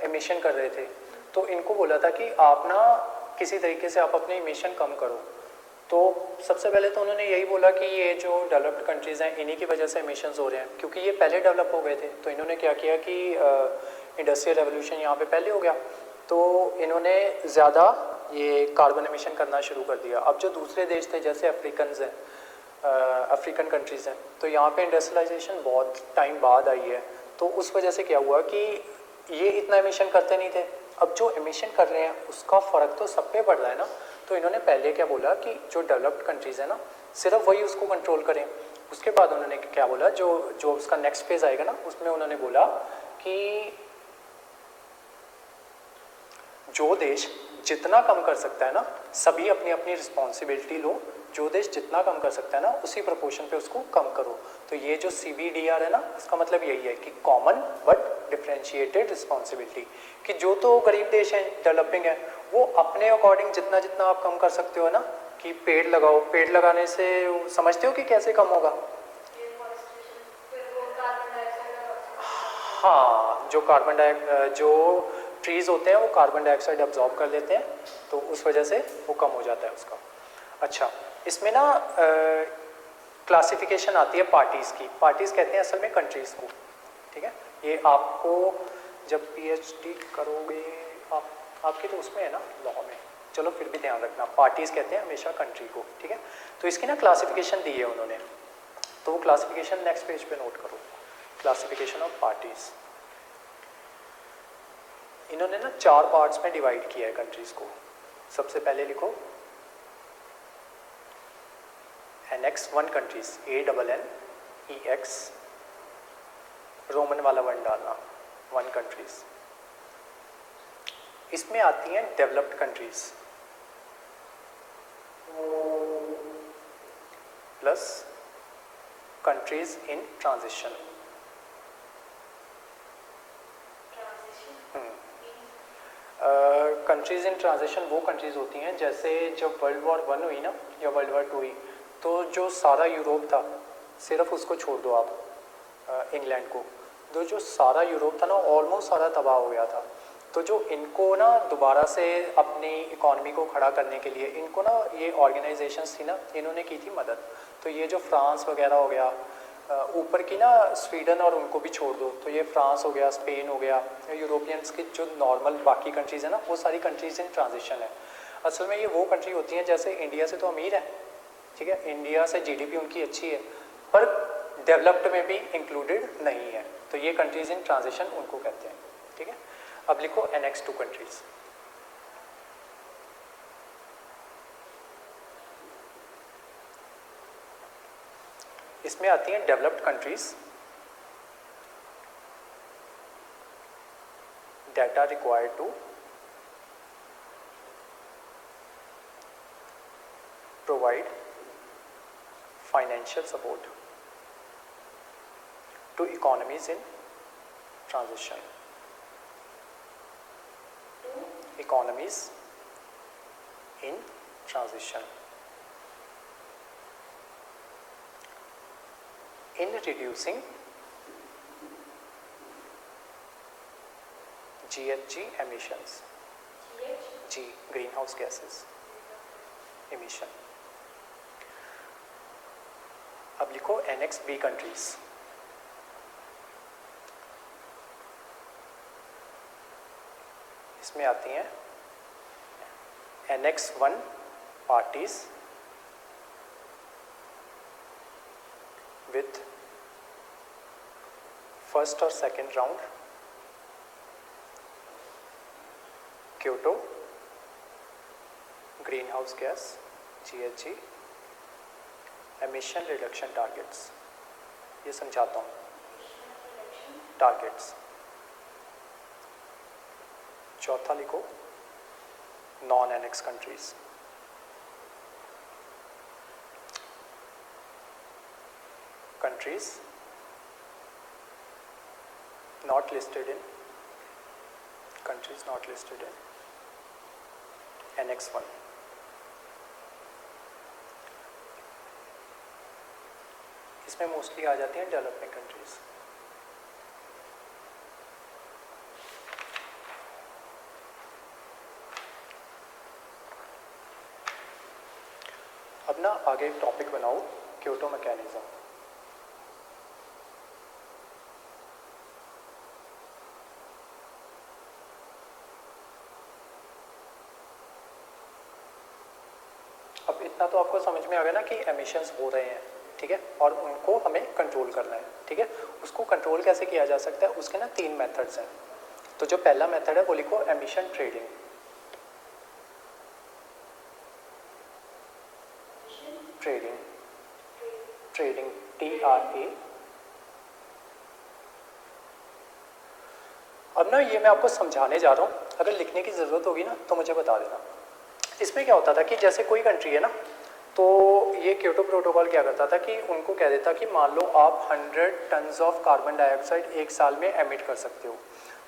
एमिशन कर रहे थे, तो इनको बोला था कि आप ना किसी तरीके से आप अपने एमिशन कम करो। तो सबसे पहले तो उन्होंने यही बोला कि ये जो डेवलप्ड कंट्रीज़ हैं, इन्हीं की वजह से एमिशंस हो रहे हैं, क्योंकि ये पहले डेवलप हो गए थे। तो इन्होंने क्या किया कि इंडस्ट्रियल रेवोल्यूशन यहाँ पे पहले हो गया, तो इन्होंने ज़्यादा ये कार्बन एमिशन करना शुरू कर दिया। अब जो दूसरे देश थे, जैसे अफ्रीकन्स हैं, अफ्रीकन कंट्रीज़ हैं, तो यहाँ पे इंडस्ट्रियलाइजेशन बहुत टाइम बाद आई है, तो उस वजह से क्या हुआ कि ये इतना एमिशन करते नहीं थे। अब जो एमिशन कर रहे हैं उसका फ़र्क तो सब पे पड़ रहा है ना, तो इन्होंने पहले क्या बोला कि जो डेवलप्ड कंट्रीज़ है ना सिर्फ वही उसको कंट्रोल करें। उसके बाद उन्होंने क्या बोला, जो उसका नेक्स्ट फेज़ आएगा ना उसमें उन्होंने बोला कि जो देश जितना कम कर सकता है ना, सभी अपनी अपनी रिस्पॉन्सिबिलिटी लो, जो देश जितना कम कर सकता है ना उसी प्रोपोर्शन पे उसको कम करो। तो ये जो CBDR है ना उसका मतलब यही है कि कॉमन बट डिफरेंशिएटेड रिस्पॉन्सिबिलिटी, कि जो तो गरीब देश हैं, डेवलपिंग है, वो अपने अकॉर्डिंग जितना जितना आप कम कर सकते हो ना, कि पेड़ लगाओ, पेड़ लगाने से समझते हो कि कैसे कम होगा? हाँ, जो ट्रीज़ होते हैं वो कार्बन डाइऑक्साइड अब्जॉर्ब कर लेते हैं, तो उस वजह से वो कम हो जाता है उसका। अच्छा, इसमें ना क्लासिफिकेशन आती है पार्टीज़ की। पार्टीज़ कहते हैं असल में कंट्रीज़ को, ठीक है। ये आपको जब PhD करोगे आपके तो उसमें है ना लॉ में, चलो फिर भी ध्यान रखना, पार्टीज़ कहते हैं हमेशा कंट्री को, ठीक है। तो इसकी ना क्लासिफिकेशन दी है उन्होंने, तो वो क्लासिफिकेशन नेक्स्ट पेज पे नोट करो, क्लासिफिकेशन ऑफ पार्टीज़। इन्होंने ना 4 पार्ट्स में डिवाइड किया है कंट्रीज़ को। सबसे पहले लिखो Annex 1 कंट्रीज़, ANNEX, रोमन वाला वर्ड डालना, 1 कंट्रीज़। इसमें आती हैं developed countries plus countries in transition. Countries in transition वो कंट्रीज़ होती हैं जैसे जब World War I हुई ना या World War II हुई, तो जो सारा यूरोप था, सिर्फ उसको छोड़ दो आप इंग्लैंड को, तो जो सारा यूरोप था ना ऑलमोस्ट सारा तबाह हो गया था। तो जो इनको ना दोबारा से अपनी इकॉनमी को खड़ा करने के लिए इनको ना ये ऑर्गेनाइजेशंस थी ना, इन्होंने की थी मदद। तो ये जो फ्रांस वगैरह हो गया, ऊपर की ना स्वीडन और उनको भी छोड़ दो, तो ये फ्रांस हो गया, स्पेन हो गया, यूरोपियंस की जो नॉर्मल बाकी कंट्रीज़ है ना, वो सारी कंट्रीज़ इन ट्रांजिशन है। असल में ये वो कंट्री होती हैं जैसे इंडिया से तो अमीर है, ठीक है, इंडिया से GDP उनकी अच्छी है, पर डेवलप्ड में भी इंक्लूडेड नहीं है, तो ये कंट्रीज़ इन ट्रांजिशन उनको कहते हैं, ठीक है। अब लिखो Annex 2 कंट्रीज़। इसमें आती हैं developed countries that are required to provide financial support to economies in transition. Economies in transition. In reducing GHG emissions. G greenhouse gases emission. अब लिखो Annex B कंट्रीज। इसमें आती हैं Annex 1 पार्टीज with first और second round Kyoto greenhouse gas GHG emission reduction targets। ये समझाता हूँ targets. चौथा लिखो non annex countries. countries not listed in Annex 1। इसमें मोस्टली आ जाती हैं डेवलपिंग कंट्रीज। अब ना आगे एक टॉपिक बनाओ क्योटो मैकेनिज्म। अब इतना तो आपको समझ में आ गया ना कि एमिशंस हो रहे हैं, ठीक है, और उनको हमें कंट्रोल करना है, ठीक है। उसको कंट्रोल कैसे किया जा सकता है, उसके ना 3 मेथड्स हैं। तो जो पहला मेथड है वो लिखो emission trading, trading, trading TRA। अब ना ये मैं आपको समझाने जा रहा हूँ, अगर लिखने की ज़रूरत होगी ना तो मुझे बता देना। इसमें क्या होता था कि जैसे कोई कंट्री है ना, तो ये क्योटो प्रोटोकॉल क्या करता था कि उनको कह देता कि मान लो आप 100 टन्स ऑफ कार्बन डाइऑक्साइड एक साल में एमिट कर सकते हो।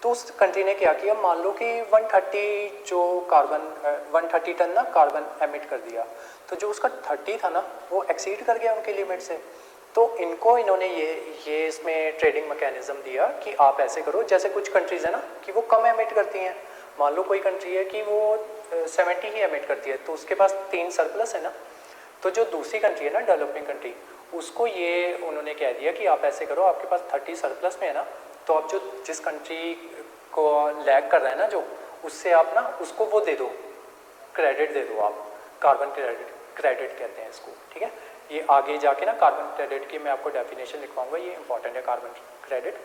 तो उस कंट्री ने क्या किया, मान लो कि 130 टन ना कार्बन एमिट कर दिया, तो जो उसका 30 था ना वो एक्सीड कर गया उनके लिमिट से। तो इन्होंने ये इसमें ट्रेडिंग मैकेनिज्म दिया कि आप ऐसे करो, जैसे कुछ कंट्रीज़ है ना कि वो कम एमिट करती हैं, मान लो कोई कंट्री है कि वो 70 ही एमिट करती है, तो उसके पास 3 सरप्लस है ना, तो जो दूसरी कंट्री है ना डेवलपिंग कंट्री, उसको ये उन्होंने कह दिया कि आप ऐसे करो, आपके पास 30 सरप्लस में है ना, तो आप जो जिस कंट्री को लैग कर रहा है ना जो, उससे आप ना उसको वो दे दो, क्रेडिट दे दो आप, कार्बन क्रेडिट कहते हैं इसको, ठीक है। ये आगे जाके ना कार्बन क्रेडिट की मैं आपको डेफिनेशन लिखवाऊंगा, ये इंपॉर्टेंट है कार्बन क्रेडिट।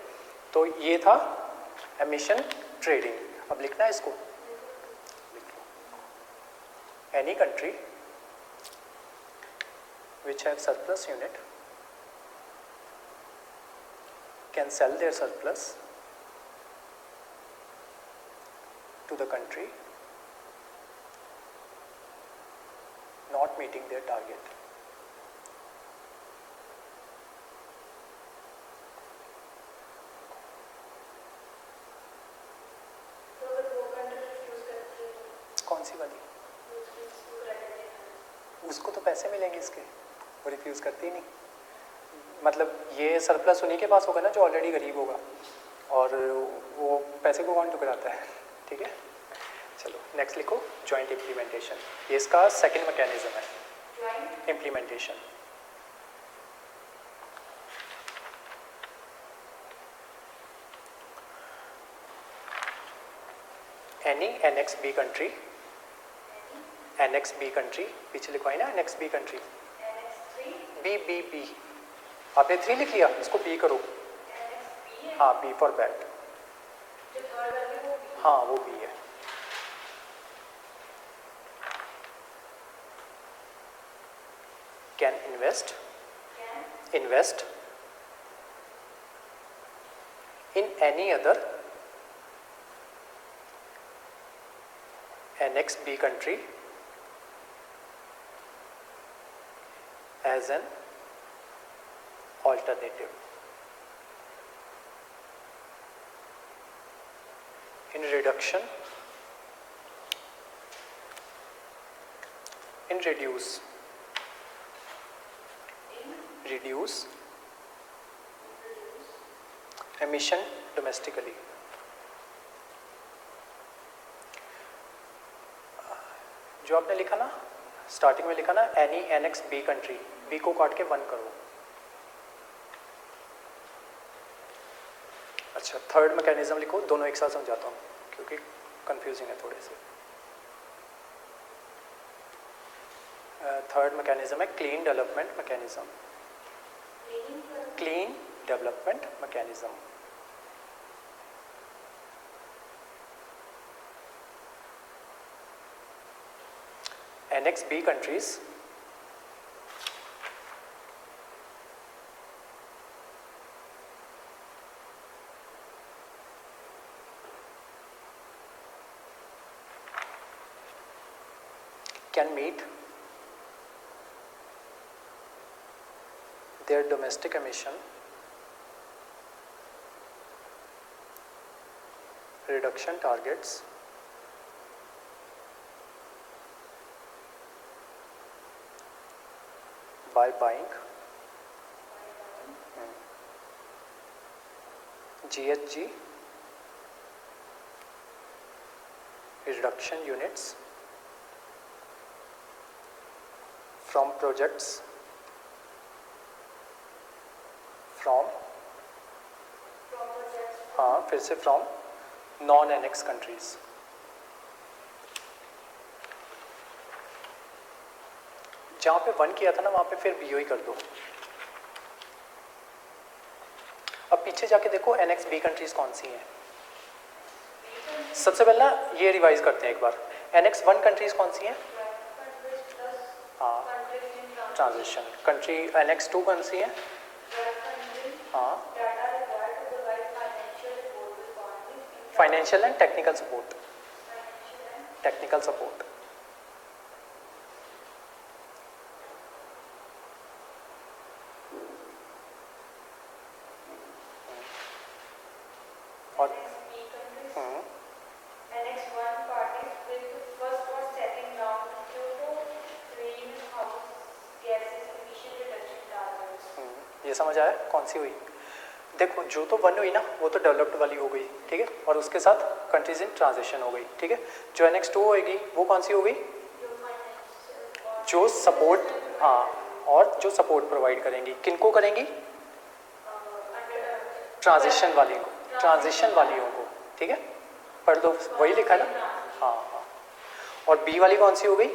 तो ये था एमिशन ट्रेडिंग। अब लिखना है इसको, लिख लो, any country which have surplus unit can sell their surplus to the country not meeting their target. कौन सी वाली? उसको तो पैसे मिलेंगे इसके, वो रिफ्यूज़ करती ही नहीं। मतलब ये सरप्लस उन्हीं के पास होगा ना जो ऑलरेडी गरीब होगा, और वो पैसे को कौन टुकराता है, ठीक है। चलो नेक्स्ट लिखो, जॉइंट इम्प्लीमेंटेशन। ये इसका सेकंड मैकेनिज्म है, implementation. Any annex B country, annex B country, पीछे लिखवाई ना annex B country, B B B, आपने 3 लिख लिया, इसको बी करो। हाँ, बी फॉर बैट, हाँ वो बी है। Can invest, invest in any other annex B country as an alternative in reduction, in reduce emission domestically। जो आपने लिखा ना स्टार्टिंग में लिखा ना any annex B country, B को काट के 1 करो। अच्छा, थर्ड मैकेनिज्म लिखो, दोनों एक साथ समझाता हूँ क्योंकि कंफ्यूजिंग है थोड़े से। थर्ड मैकेनिज्म है clean development mechanism, clean development mechanism. Annex B countries can meet their domestic emission reduction targets by buying GHG reduction units from projects from हाँ फिर से from non-annex countries। जहाँ पे 1 किया था ना वहाँ पे फिर BOE कर दो, अब पीछे जाके देखो एनेक्स बी कंट्रीज कौन सी हैं। सबसे पहले ये रिवाइज करते हैं एक बार, एनेक्स 1 कंट्रीज कौन सी हैं? हाँ, ट्रांजिशन कंट्री। एनेक्स 2 कौन सी हैं? हाँ, financial and technical support. Technical support. और ये समझ आया कौन सी हुई? देखो जो तो 1 हुई ना वो तो डेवलप्ड वाली हो गई, ठीक है, और उसके साथ कंट्रीज इन ट्रांजिशन हो गई, ठीक है। जो एनेक्स 2 होगी वो कौन सी हो गई? जो सपोर्ट, हाँ, और जो सपोर्ट प्रोवाइड करेंगी, किनको करेंगी? ट्रांजिशन वाली को, ट्रांजिशन वालियों को, ठीक है, पढ़ दो, वही लिखा ना। हाँ हाँ। और बी वाली कौन सी हो गई?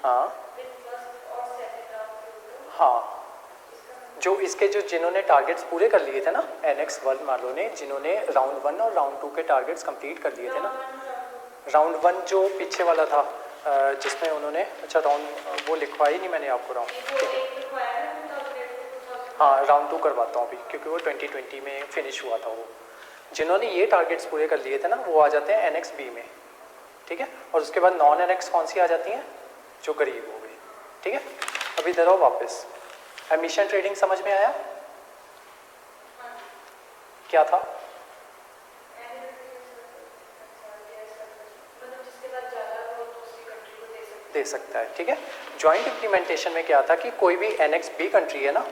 हाँ हाँ, जो इसके जो जिन्होंने टारगेट्स पूरे कर लिए थे ना, एनेक्स 1 वालों ने, जिन्होंने राउंड 1 और राउंड 2 के टारगेट्स कंप्लीट कर लिए थे ना। राउंड 1 जो पीछे वाला था जिसमें उन्होंने, अच्छा राउंड वो लिखवा ही नहीं मैंने आपको राउंड, हाँ राउंड 2 करवाता हूँ अभी क्योंकि वो 2020 में फिनिश हुआ था। वो जिन्होंने ये टारगेट्स पूरे कर लिए थे ना वो आ जाते हैं एनेक्स बी में, ठीक है। और उसके बाद नॉन एनेक्स कौन सी आ जाती हैं? जो गरीब हो गई, ठीक है। अभी इधर आओ वापस, एमिशन ट्रेडिंग समझ में आया? क्या था? दे सकता है, ठीक है। जॉइंट इम्प्लीमेंटेशन में क्या था कि कोई भी एनेक्स बी कंट्री है ना,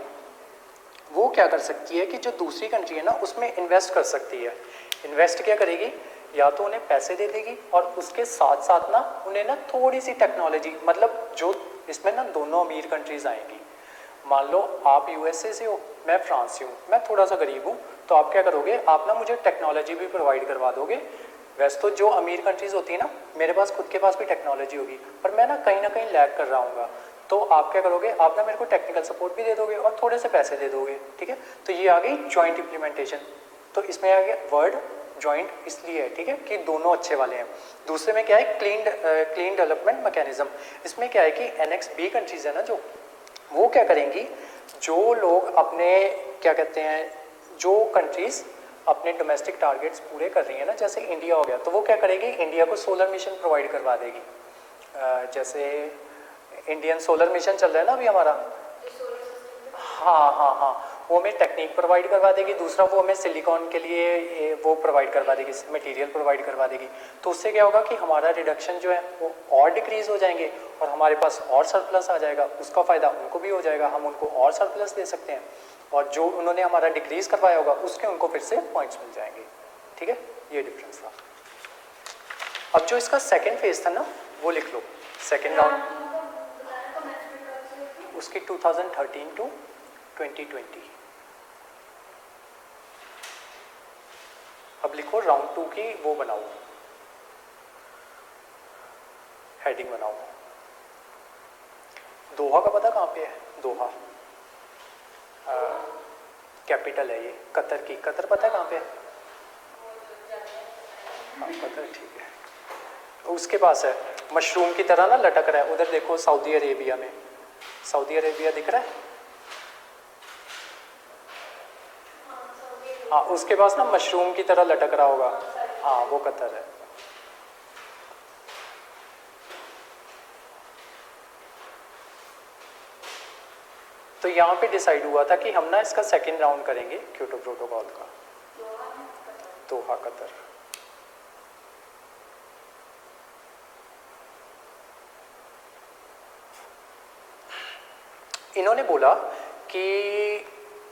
वो क्या कर सकती है कि जो दूसरी कंट्री है ना उसमें इन्वेस्ट कर सकती है। इन्वेस्ट क्या करेगी? या तो उन्हें पैसे दे देगी और उसके साथ साथ ना उन्हें ना थोड़ी सी टेक्नोलॉजी, मतलब जो इसमें ना दोनों अमीर कंट्रीज आएंगी। मान लो आप यूएसए से हो, मैं फ्रांस से हूँ, मैं थोड़ा सा गरीब हूँ, तो आप क्या करोगे? आप ना मुझे टेक्नोलॉजी भी प्रोवाइड करवा दोगे। वैसे तो जो अमीर कंट्रीज़ होती है ना, मेरे पास खुद के पास भी टेक्नोलॉजी होगी, पर मैं ना कहीं लैग कर रहा हूँगा, तो आप क्या करोगे? आप ना मेरे को टेक्निकल सपोर्ट भी दे दोगे और थोड़े से पैसे दे दोगे, ठीक है। तो ये आ गई जॉइंट इम्प्लीमेंटेशन। तो इसमें आ गया वर्ड जॉइंट इसलिए है, ठीक है, कि दोनों अच्छे वाले हैं। दूसरे में क्या है? Clean development mechanism. इसमें क्या है कि एनेक्स बी कंट्रीज़ है ना, जो वो क्या करेंगी, जो लोग अपने क्या कहते हैं, जो कंट्रीज़ अपने डोमेस्टिक टारगेट्स पूरे कर रही है ना, जैसे इंडिया हो गया, तो वो क्या करेगी? इंडिया को सोलर मिशन प्रोवाइड करवा देगी। जैसे इंडियन सोलर मिशन चल रहा है ना अभी हमारा, हाँ हाँ हाँ, वो हमें टेक्निक प्रोवाइड करवा देगी। दूसरा वो हमें सिलिकॉन के लिए वो प्रोवाइड करवा देगी, मटेरियल प्रोवाइड करवा देगी। तो उससे क्या होगा कि हमारा रिडक्शन जो है वो और डिक्रीज़ हो जाएंगे और हमारे पास और सरप्लस आ जाएगा। उसका फ़ायदा उनको भी हो जाएगा, हम उनको और सरप्लस दे सकते हैं, और जो उन्होंने हमारा डिक्रीज़ करवाया होगा उसके उनको फिर से पॉइंट्स मिल जाएंगे, ठीक है। ये डिफरेंस था। अब जो इसका सेकेंड फेज था ना, वो लिख लो। सेकेंड राउंड उसकी 2013 टू 2020। अब लिखो राउंड 2 की वो बनाओ, हेडिंग बनाओ। दोहा का पता कहाँ पे है? दोहा कैपिटल है ये, कतर की। कतर पता है कहाँ पे है? हाँ कतर, ठीक है। उसके पास है, मशरूम की तरह ना लटक रहा है। उधर देखो सऊदी अरेबिया में, सऊदी अरेबिया दिख रहा है? हाँ, उसके पास ना मशरूम की तरह लटक रहा होगा, हाँ वो कतर है। तो यहाँ पे डिसाइड हुआ था कि हम ना इसका सेकेंड राउंड करेंगे क्योटो प्रोटोकॉल का। Doha Qatar. इन्होंने बोला कि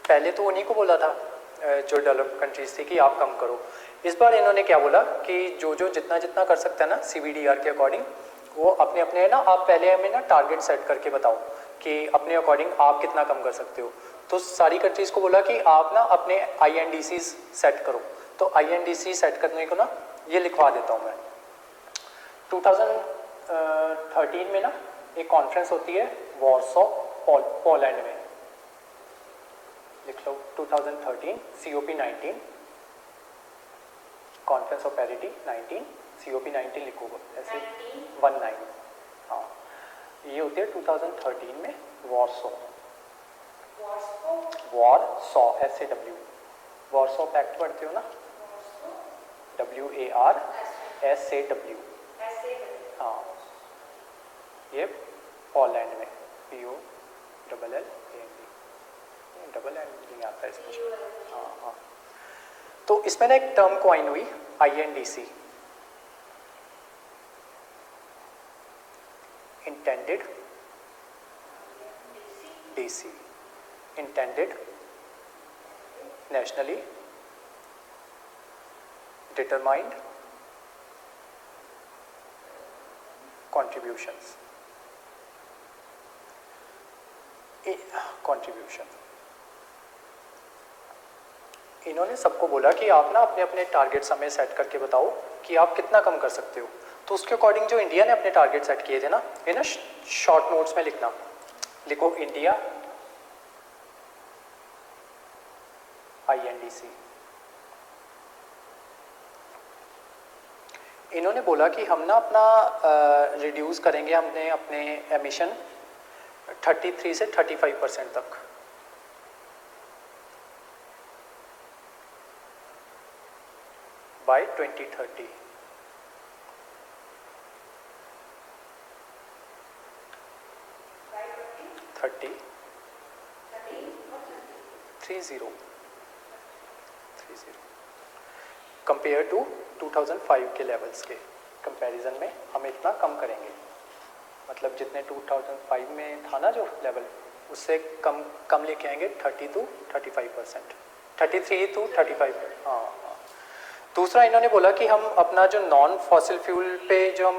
पहले तो उन्हीं को बोला था जो डेवलप्ड कंट्रीज थी कि आप कम करो। इस बार इन्होंने क्या बोला कि जो जितना जितना कर सकता है ना CBDR के अकॉर्डिंग, वो अपने अपने ना, आप पहले हमें ना टारगेट सेट करके बताओ कि अपने अकॉर्डिंग आप कितना कम कर सकते हो। तो सारी कंट्रीज़ को बोला कि आप ना अपने INDCs सेट करो। तो INDC सेट करने को ना ये लिखवा देता हूँ मैं। 2013 में ना एक कॉन्फ्रेंस होती है वॉर्सो पोलैंड में, लिख लो 2013 COP 19, conference of parity 19, COP 19 लिखो ऐसे 19। हाँ, ये होती है 2013 में वॉर्सो SAW, वॉर्सो पैक्ट पढ़ते हो ना, WARSAW। हाँ, ये पोलैंड में POLLAND, डबल एंड नहीं आता है इसमें। हाँ हाँ, तो इसमें ना एक टर्म कॉइन हुई INDC, intended DC, intended nationally determined contributions, contribution. इन्होंने सबको बोला कि आप ना अपने अपने टारगेट्स हमें सेट करके बताओ कि आप कितना कम कर सकते हो। तो उसके अकॉर्डिंग जो इंडिया ने अपने टारगेट सेट किए थे ना, ये ना शॉर्ट नोट्स में लिखना, लिखो इंडिया INDC। इन्होंने बोला कि हम ना अपना रिड्यूस करेंगे हमने अपने एमिशन 33 से 35% तक। बाय 2030। कंपेयर टू 2005 के लेवल्स के कंपैरिजन में हम इतना कम करेंगे, मतलब जितने 2005 में था ना जो लेवल, उससे कम लेके आएंगे 30 to 35%, 33 to 35। हाँ। दूसरा इन्होंने बोला कि हम अपना जो नॉन फॉसिल फ्यूल पे जो हम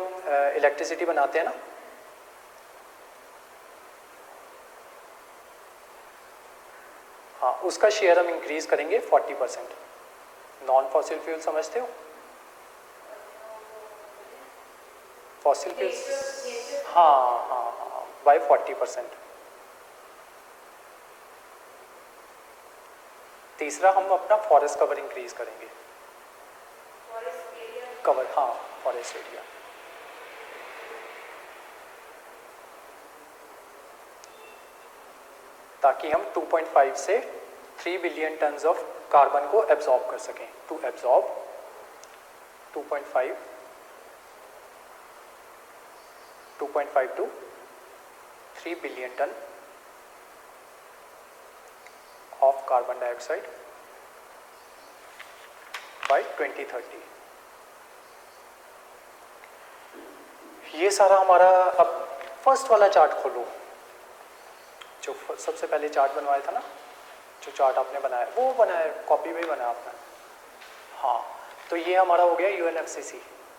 इलेक्ट्रिसिटी बनाते हैं ना, हाँ, उसका शेयर हम इंक्रीज करेंगे 40%। नॉन फॉसिल फ्यूल समझते हो? फॉसिल फ्यूल, हाँ हाँ हाँ, बाय 40%। तीसरा हम अपना फॉरेस्ट कवर इंक्रीज करेंगे, कवर, हाँ, फॉरेस्ट एरिया। ताकि हम 2.5 से 3 बिलियन टन्स ऑफ कार्बन को एब्जॉर्ब कर सकें। To absorb 2.5 to 3 billion ton of carbon dioxide by 2030। ये सारा हमारा, अब फर्स्ट वाला चार्ट खोलो, जो सबसे पहले चार्ट बनवाया था ना, जो चार्ट आपने बनाया वो बनाया, कॉपी में बनाया आपने। हाँ, तो ये हमारा हो गया UNFCCC,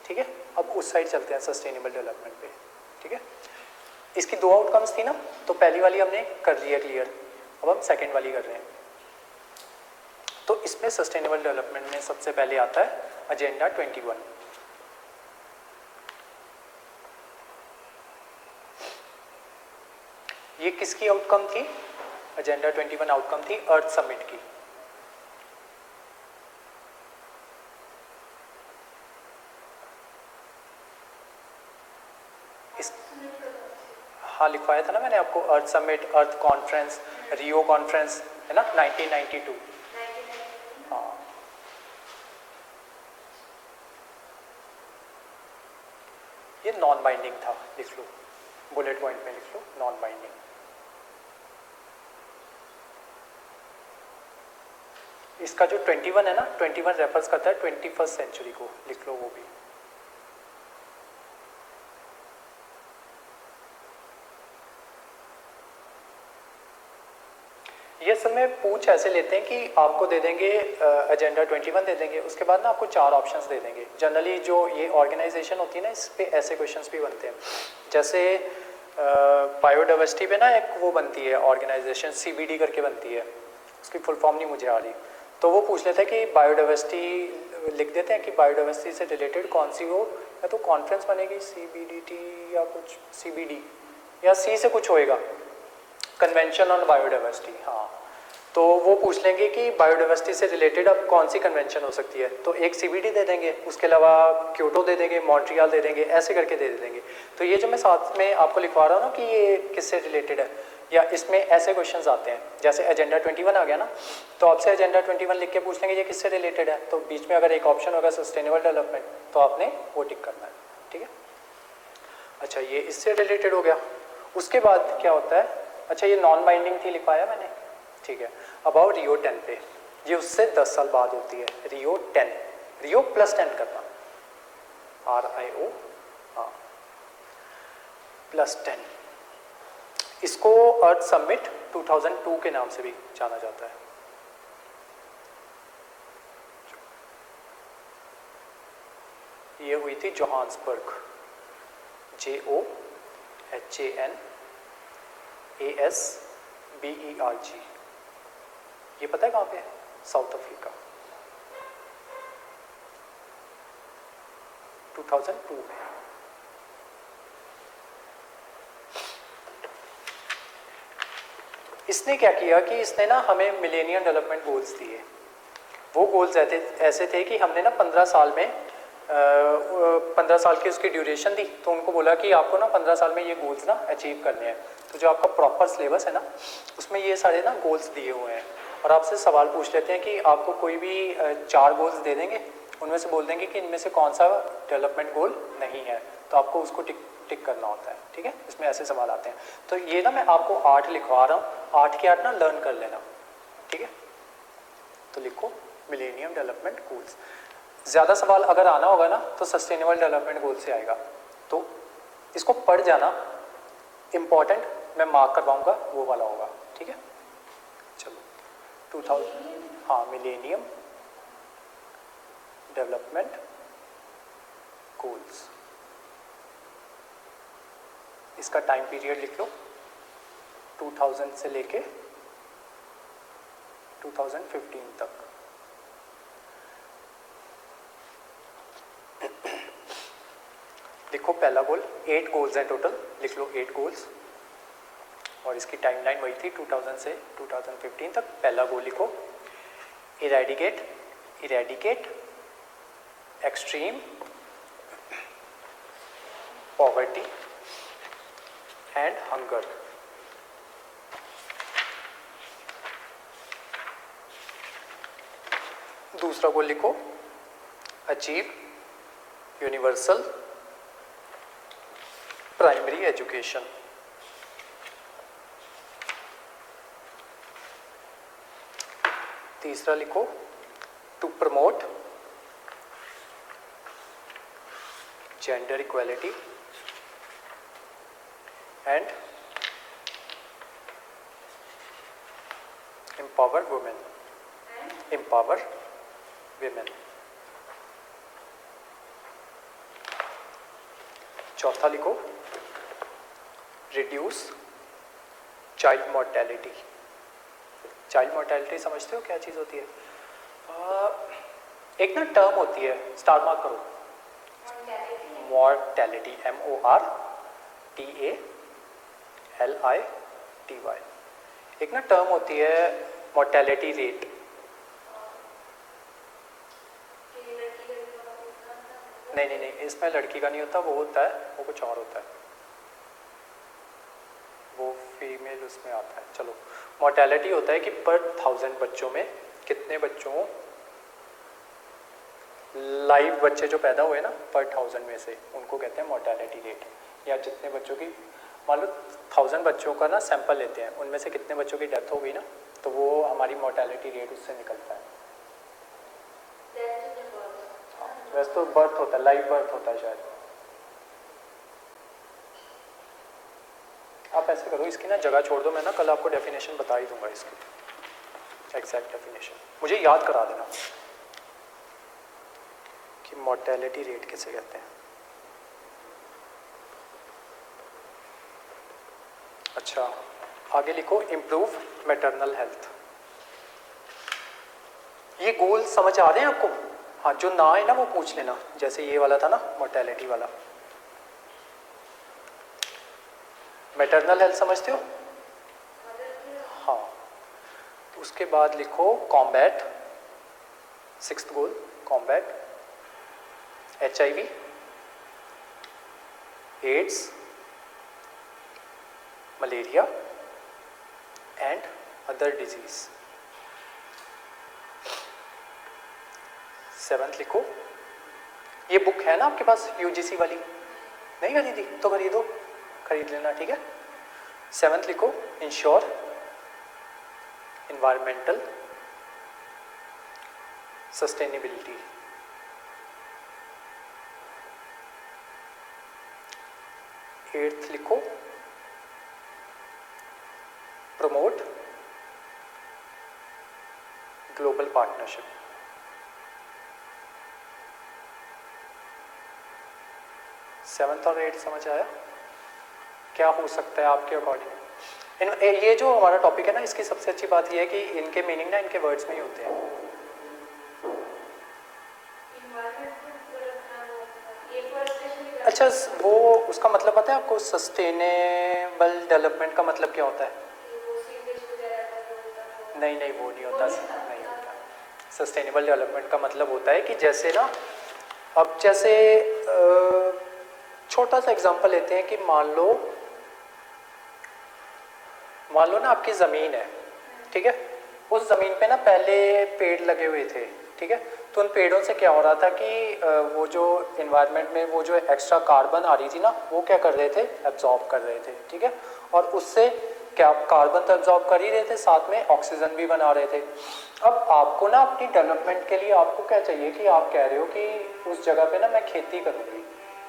ठीक है। अब उस साइड चलते हैं, सस्टेनेबल डेवलपमेंट पे, ठीक है। इसकी 2 आउटकम्स थी ना, तो पहली वाली हमने कर लिया क्लियर, अब हम सेकेंड वाली कर रहे हैं। तो इसमें सस्टेनेबल डेवलपमेंट में सबसे पहले आता है एजेंडा 21। ये किसकी आउटकम थी? एजेंडा 21 आउटकम थी अर्थ समिट की। हाँ, लिखवाया था ना मैंने आपको, अर्थ समिट, अर्थ कॉन्फ्रेंस, रियो कॉन्फ्रेंस, है ना, 1992। हाँ, ये नॉन बाइंडिंग था, लिख लो, बुलेट पॉइंट में लिख लो, नॉन बाइंडिंग। इसका जो 21 है ना, 21 रेफर्स करता है 21st सेंचुरी को, लिख लो वो भी। ये सब में पूछ ऐसे लेते हैं कि आपको दे देंगे एजेंडा 21 दे देंगे, उसके बाद ना आपको 4 ऑप्शंस दे देंगे। जनरली जो ये ऑर्गेनाइजेशन होती है ना, इस पे ऐसे क्वेश्चंस भी बनते हैं। जैसे बायोडाइवर्सिटी पे ना एक वो बनती है ऑर्गेनाइजेशन, CBD करके बनती है, उसकी फुल फॉर्म नहीं मुझे आ रही, तो वो पूछ लेते हैं कि बायोडाइवर्सिटी, लिख देते हैं कि बायोडाइवर्सिटी से रिलेटेड कौन सी हो, या तो कॉन्फ्रेंस बनेगी CBDT या कुछ CBD, या C से कुछ होएगा, कन्वेंशन ऑन बायोडाइवर्सिटी। हाँ, तो वो पूछ लेंगे कि बायोडाइवर्सिटी से रिलेटेड अब कौन सी कन्वेंशन हो सकती है, तो एक CBD दे देंगे, उसके अलावा क्योटो दे देंगे, मॉन्ट्रियल दे देंगे, ऐसे करके दे देंगे। तो ये जो मैं साथ में आपको लिखवा रहा हूँ ना कि ये किससे रिलेटेड है, या इसमें ऐसे क्वेश्चंस आते हैं जैसे एजेंडा 21 आ गया ना, तो आपसे एजेंडा 21 लिख के पूछ लेंगे ये किससे रिलेटेड है, तो बीच में अगर एक ऑप्शन होगा सस्टेनेबल डेवलपमेंट, तो आपने वो टिक करना है, ठीक है। अच्छा, ये इससे रिलेटेड हो गया। उसके बाद क्या होता है, अच्छा ये नॉन बाइंडिंग थी लिखवाया मैंने, ठीक है। अब आओ रियो 10 पे, ये उससे 10 साल बाद होती है, रियो 10, रियो +10 करना, RIO, हाँ +10। इसको अर्थ समिट 2002 के नाम से भी जाना जाता है। ये हुई थी जोहान्सबर्ग, JOHANASBERG। ये पता है कहाँ पे है? साउथ अफ्रीका, 2002 में। इसने क्या किया कि इसने ना हमें मिलेनियम डेवलपमेंट गोल्स दिए। वो गोल्स ऐसे थे कि हमने ना 15 साल में 15 साल की उसकी ड्यूरेशन दी, तो उनको बोला कि आपको ना 15 साल में ये गोल्स ना अचीव करने हैं। तो जो आपका प्रॉपर सिलेबस है ना, उसमें ये सारे ना गोल्स दिए हुए हैं, और आपसे सवाल पूछ लेते हैं कि आपको कोई भी 4 गोल्स दे देंगे, उनमें से बोल देंगे कि इनमें से कौन सा डेवलपमेंट गोल नहीं है, तो आपको उसको टिक करना होता है, ठीक है। इसमें ऐसे सवाल आते हैं। तो ये ना मैं आपको 8 लिखवा रहा हूँ, 8 के 8 ना लर्न कर लेना, ठीक है। तो लिखो मिलेनियम डेवलपमेंट गोल्स। ज़्यादा सवाल अगर आना होगा ना तो सस्टेनेबल डेवलपमेंट गोल से आएगा, तो इसको पढ़ जाना, इम्पॉर्टेंट मैं मार्क करवाऊंगा वो वाला होगा, ठीक है। चलो 2000, हाँ मिलेनियम डेवलपमेंट गोल्स, इसका टाइम पीरियड लिख लो 2000 से लेके 2015 तक। लिखो पहला गोल, 8 गोल्स हैं टोटल, लिख लो 8 गोल्स, और इसकी टाइमलाइन वही थी 2000 से 2015 तक। पहला गोल लिखो, eradicate extreme poverty and hunger. दूसरा गोल लिखो, अचीव यूनिवर्सल प्राइमरी एजुकेशन। तीसरा लिखो, to promote gender equality and empower women, empower women। चौथा लिखो, reduce child mortality. Child mortality समझते हो क्या चीज़ होती है? एक ना टर्म होती है, स्टार मार्क करो, मोर्टेलिटी, MORTALITY। एक ना टर्म होती है मोर्टेलिटी रेट। नहीं, इसमें लड़की का नहीं होता, वो होता है, वो कुछ और होता है, वो फीमेल उसमें आता है। चलो, मोर्टेलिटी होता है कि पर 1000 बच्चों में कितने बच्चों, लाइव बच्चे जो पैदा हुए ना पर 1000 में से, उनको कहते हैं मोर्टेलिटी रेट। या जितने बच्चों की, मान लो 1000 बच्चों का ना सैंपल लेते हैं, उनमें से कितने बच्चों की डेथ हो गई ना, तो वो हमारी मोर्टेलिटी रेट उससे निकलता है। हाँ, वैसे तो बर्थ होता है, लाइव बर्थ होता है शायद। आप ऐसे करो, इसकी ना जगह छोड़ दो, मैं ना कल आपको डेफिनेशन बता ही दूंगा इसकी, एग्जैक्ट डेफिनेशन मुझे याद करा देना कि मोर्टेलिटी रेट किसे कहते हैं। अच्छा, आगे लिखो, इम्प्रूव मैटरनल हेल्थ। ये गोल समझ आ रहे हैं आपको? हाँ, जो ना है ना वो पूछ लेना, जैसे ये वाला था ना मोर्टेलिटी वाला। मैटरनल हेल्थ समझते हो? हाँ, तो उसके बाद लिखो combat, 6th goal combat HIV, AIDS, malaria and other disease. 7th लिखो, ये बुक है ना आपके पास UGC वाली, नहीं खरीदी तो खरीदो, खरीद लेना, ठीक है। 7th लिखो इंश्योर इन्वायरमेंटल सस्टेनेबिलिटी। 8th लिखो प्रमोट ग्लोबल पार्टनरशिप। 7th और 8th समझ आया? क्या हो सकता है आपके अकॉर्डिंग? ये जो हमारा टॉपिक है ना, इसकी सबसे अच्छी बात ये है कि इनके मीनिंग ना इनके वर्ड्स में ही होते हैं। अच्छा, वो उसका मतलब पता है आपको? सस्टेनेबल डेवलपमेंट का मतलब क्या होता है? नहीं नहीं, वो नहीं होता, नहीं होता। सस्टेनेबल डेवलपमेंट का मतलब होता है कि जैसे ना, अब जैसे छोटा सा एग्जांपल लेते हैं कि मान लो ना आपकी ज़मीन है, ठीक है। उस ज़मीन पे ना पहले पेड़ लगे हुए थे, ठीक है। तो उन पेड़ों से क्या हो रहा था कि वो जो इन्वायरमेंट में वो जो एक्स्ट्रा कार्बन आ रही थी ना, वो क्या कर रहे थे? एब्जॉर्ब कर रहे थे, ठीक है। और उससे क्या कार्बन तो एब्जॉर्ब कर ही रहे थे, साथ में ऑक्सीजन भी बना रहे थे। अब आपको ना अपनी डेवलपमेंट के लिए आपको क्या चाहिए कि आप कह रहे हो कि उस जगह पे ना मैं खेती करूँगी,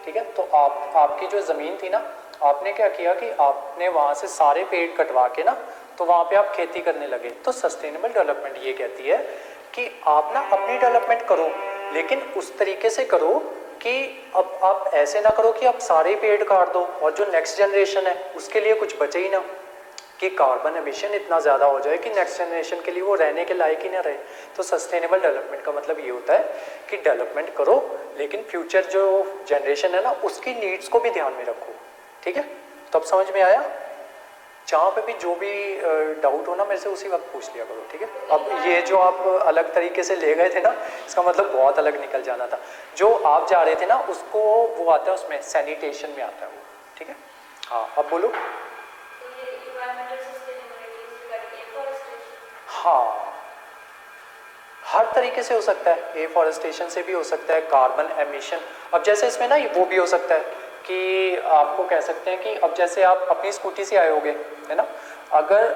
ठीक है। तो आपकी जो ज़मीन थी ना, आपने क्या किया कि आपने वहाँ से सारे पेड़ कटवा के ना, तो वहाँ पे आप खेती करने लगे। तो सस्टेनेबल डेवलपमेंट ये कहती है कि आप ना अपनी डेवलपमेंट करो, लेकिन उस तरीके से करो कि अब आप ऐसे ना करो कि आप सारे पेड़ काट दो और जो नेक्स्ट जनरेशन है उसके लिए कुछ बचे ही ना, कि कार्बन एमिशन इतना ज़्यादा हो जाए कि नेक्स्ट जनरेशन के लिए वो रहने के लायक ही ना रहे। तो सस्टेनेबल डेवलपमेंट का मतलब ये होता है कि डेवलपमेंट करो, लेकिन फ्यूचर जो जनरेशन है ना, उसकी नीड्स को भी ध्यान में रखो, ठीक है। तो अब समझ में आया? जहाँ पे भी जो भी डाउट हो ना, मेरे से उसी वक्त पूछ लिया करो, ठीक है। अब ये जो आप अलग तरीके से ले गए थे ना, इसका मतलब बहुत अलग निकल जाना था। जो आप जा रहे थे ना, उसको वो आता है, उसमें सैनिटेशन में आता है वो, ठीक है। हाँ, अब बोलो। हाँ, हर तरीके से हो सकता है, एफॉरेस्टेशन से भी हो सकता है, कार्बन एमिशन। अब जैसे इसमें ना वो भी हो सकता है कि आपको कह सकते हैं कि अब जैसे आप अपनी स्कूटी से आए होगे, है ना, अगर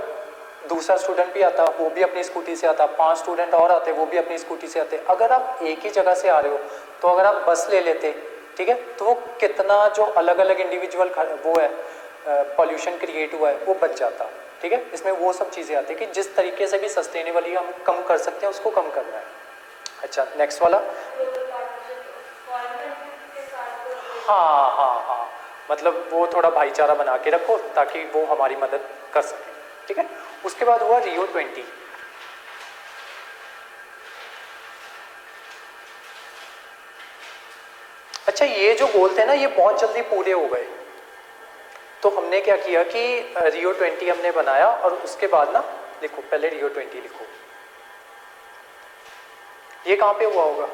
दूसरा स्टूडेंट भी आता, वो भी अपनी स्कूटी से आता, 5 स्टूडेंट और आते, वो भी अपनी स्कूटी से आते। अगर आप एक ही जगह से आ रहे हो, तो अगर आप बस ले लेते, ठीक है, तो वो कितना जो अलग अलग इंडिविजुअल वो है पॉल्यूशन क्रिएट हुआ है, वो बच जाता, ठीक है। इसमें वो सब चीज़ें आती है कि जिस तरीके से भी सस्टेनेबली हम कम कर सकते हैं, उसको कम करना है। अच्छा, नेक्स्ट वाला। हाँ हाँ हाँ, मतलब वो थोड़ा भाईचारा बना के रखो ताकि वो हमारी मदद कर सके, ठीक है। उसके बाद हुआ रियो 20। अच्छा, ये जो गोल थे ना, ये बहुत जल्दी पूरे हो गए। तो हमने क्या किया कि रियो 20 हमने बनाया, और उसके बाद ना लिखो, पहले रियो 20 लिखो। ये कहाँ पे हुआ होगा?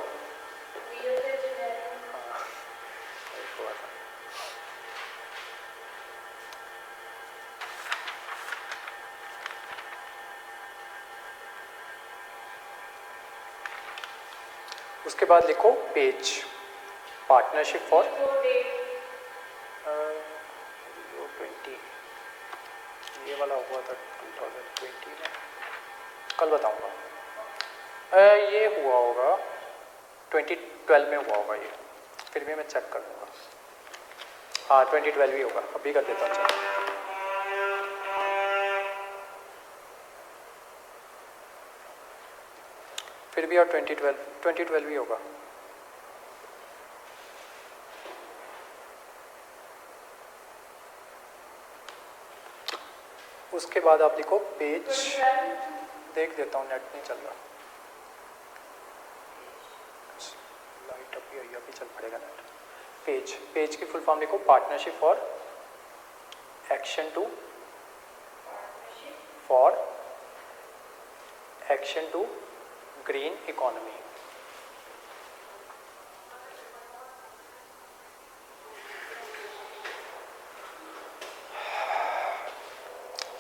उसके बाद लिखो पेज, पार्टनरशिप फॉर 20। ये वाला हुआ था 2020 में, कल बताऊंगा। ये हुआ होगा 2012 में हुआ होगा ये, फिर भी मैं चेक कर लूँगा। हाँ, 2012 ही होगा, अभी कर देता हूँ। फिर भी और 2012 ही होगा। उसके बाद आप लिखो पेज, देख देता हूँ, नेट नहीं चल रहा, लाइट अभी चल पड़ेगा नेट। पेज की फुल फॉर्म लिखो, partnership for action to for action to green economy.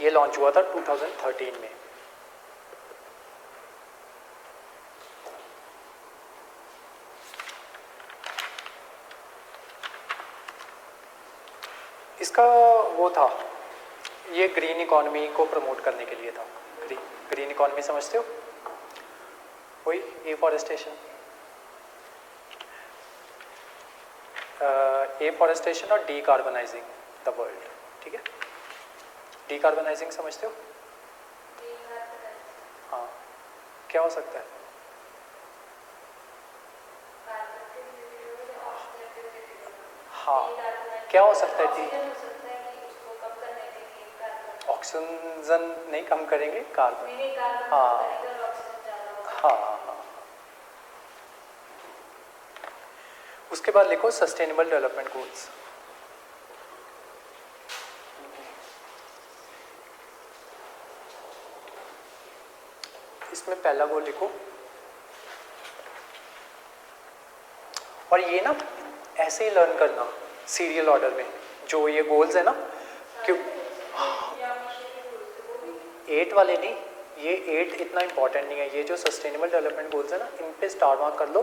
ये लॉन्च हुआ था 2013 में। इसका वो था, ये ग्रीन इकोनॉमी को प्रमोट करने के लिए था। ग्रीन इकोनॉमी समझते हो? वही एफॉरेस्टेशन, एफॉरेस्टेशन और डीकार्बनाइजिंग द वर्ल्ड। ठीक है, डीकार्बनाइजिंग समझते हो? हाँ, क्या हो सकता है? हाँ, क्या हो सकता है? ऑक्सीजन नहीं कम करेंगे, कार्बन। हाँ हाँ हाँ। उसके बाद लिखो सस्टेनेबल डेवलपमेंट गोल्स। इसमें पहला गोल लिखो, और ये ना ऐसे ही लर्न करना सीरियल ऑर्डर में, जो ये गोल्स है ना, क्यों 8 वाले नहीं, ये 8 इतना इंपॉर्टेंट नहीं है। ये जो सस्टेनेबल डेवलपमेंट गोल्स है ना, इन पे स्टार मार्क कर लो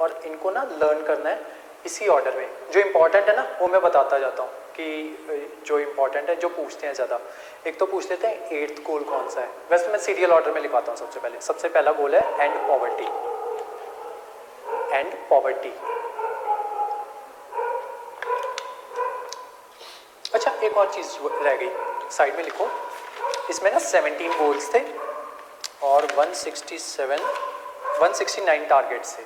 और इनको ना लर्न करना है इसी ऑर्डर में। जो इंपॉर्टेंट है ना वो मैं बताता जाता हूँ कि जो इंपॉर्टेंट है, जो पूछते हैं ज़्यादा। एक तो पूछ लेते हैं 8th गोल कौन सा है, वैसे मैं सीरियल ऑर्डर में लिखवाता हूँ। सबसे पहले सबसे पहला गोल है एंड पॉवर्टी। And poverty. अच्छा, एक और चीज़ रह गई, साइड में लिखो। इसमें ना 17 गोल्स थे और 169 टारगेट्स थे।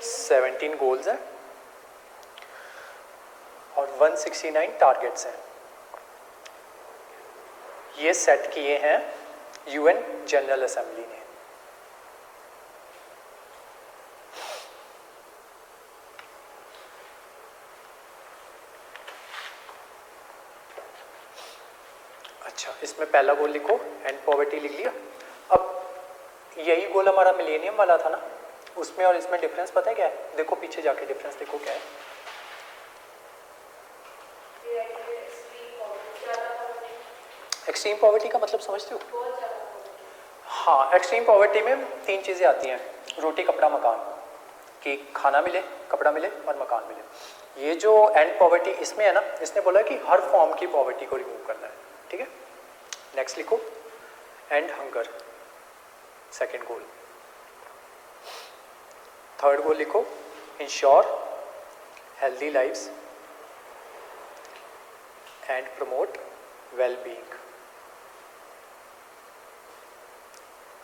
17 गोल्स हैं और 169 टारगेट्स हैं। ये सेट किए हैं यूएन जनरल असेंबली ने। अच्छा, इसमें पहला गोल लिखो, एंड पॉवर्टी लिख लिया। अब यही गोल हमारा मिलेनियम वाला था ना, उसमें और इसमें डिफरेंस पता है क्या है? देखो पीछे जाके डिफरेंस देखो क्या है। एक्सट्रीम पॉवर्टी का मतलब समझते हो? हाँ, एक्सट्रीम पॉवर्टी में 3 चीज़ें आती हैं, रोटी कपड़ा मकान, कि खाना मिले, कपड़ा मिले और मकान मिले। ये जो एंड पॉवर्टी इसमें है ना, इसने बोला कि हर फॉर्म की पॉवर्टी को रिमूव करना है। ठीक है, नेक्स्ट लिखो end hunger, second goal. Third goal लिखो ensure healthy lives and promote well being.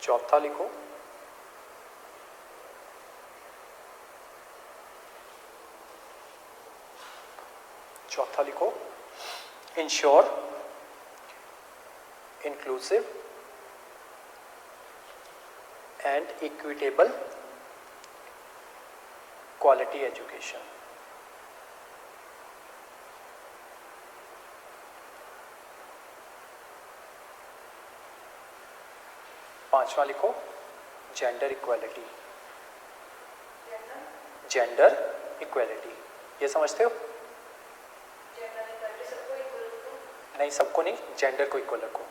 चौथा लिखो ensure inclusive and equitable quality education. पांचवा लिखो जेंडर इक्वालिटी। जेंडर इक्वालिटी ये समझते हो? नहीं, सबको नहीं, जेंडर को इक्वल रखो।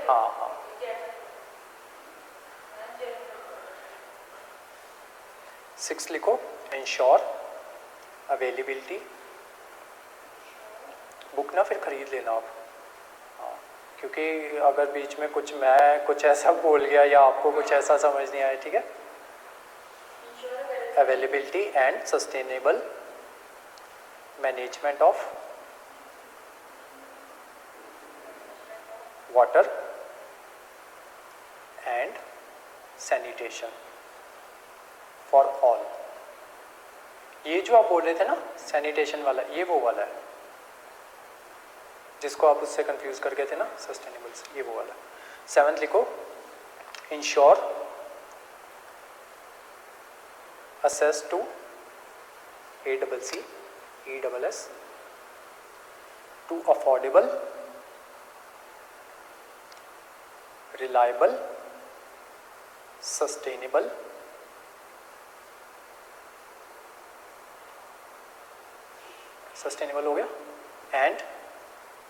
हाँ हाँ। सिक्स लिखो इंश्योर अवेलेबिलिटी। बुक ना फिर खरीद लेना आप, हाँ, क्योंकि अगर बीच में मैं कुछ ऐसा बोल गया या आपको कुछ ऐसा समझ नहीं आया, ठीक है। Availability and sustainable management of water and sanitation for all. ये जो आप बोल रहे थे ना सैनिटेशन वाला, ये वो वाला है जिसको आप उससे कंफ्यूज कर गए थे ना सस्टेनेबल से, ये वो वाला। सेवंथ लिखो ensure access to ACCESS to affordable reliable, sustainable, sustainable हो गया, and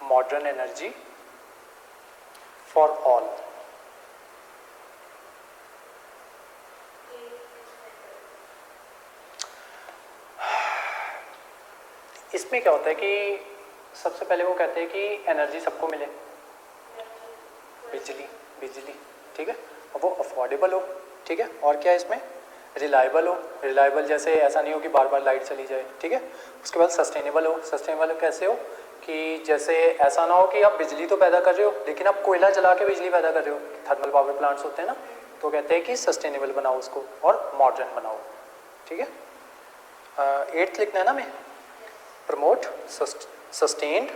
modern energy for all. इसमें क्या होता है कि सबसे पहले वो कहते हैं कि एनर्जी सबको मिले, बिजली, बिजली, ठीक है, और वो अफोर्डेबल हो, ठीक है, और क्या है इसमें, रिलायबल हो, रिलायबल जैसे ऐसा नहीं हो कि बार बार लाइट चली जाए, ठीक है। उसके बाद सस्टेनेबल हो, सस्टेनेबल कैसे हो कि जैसे ऐसा ना हो कि आप बिजली तो पैदा कर रहे हो लेकिन आप कोयला जला के बिजली पैदा कर रहे हो, थर्मल पावर प्लांट्स होते हैं ना, तो कहते हैं कि सस्टेनेबल बनाओ उसको और मॉडर्न बनाओ, ठीक है। 8th लिखना है ना मैं, प्रमोट सस्टेन्ड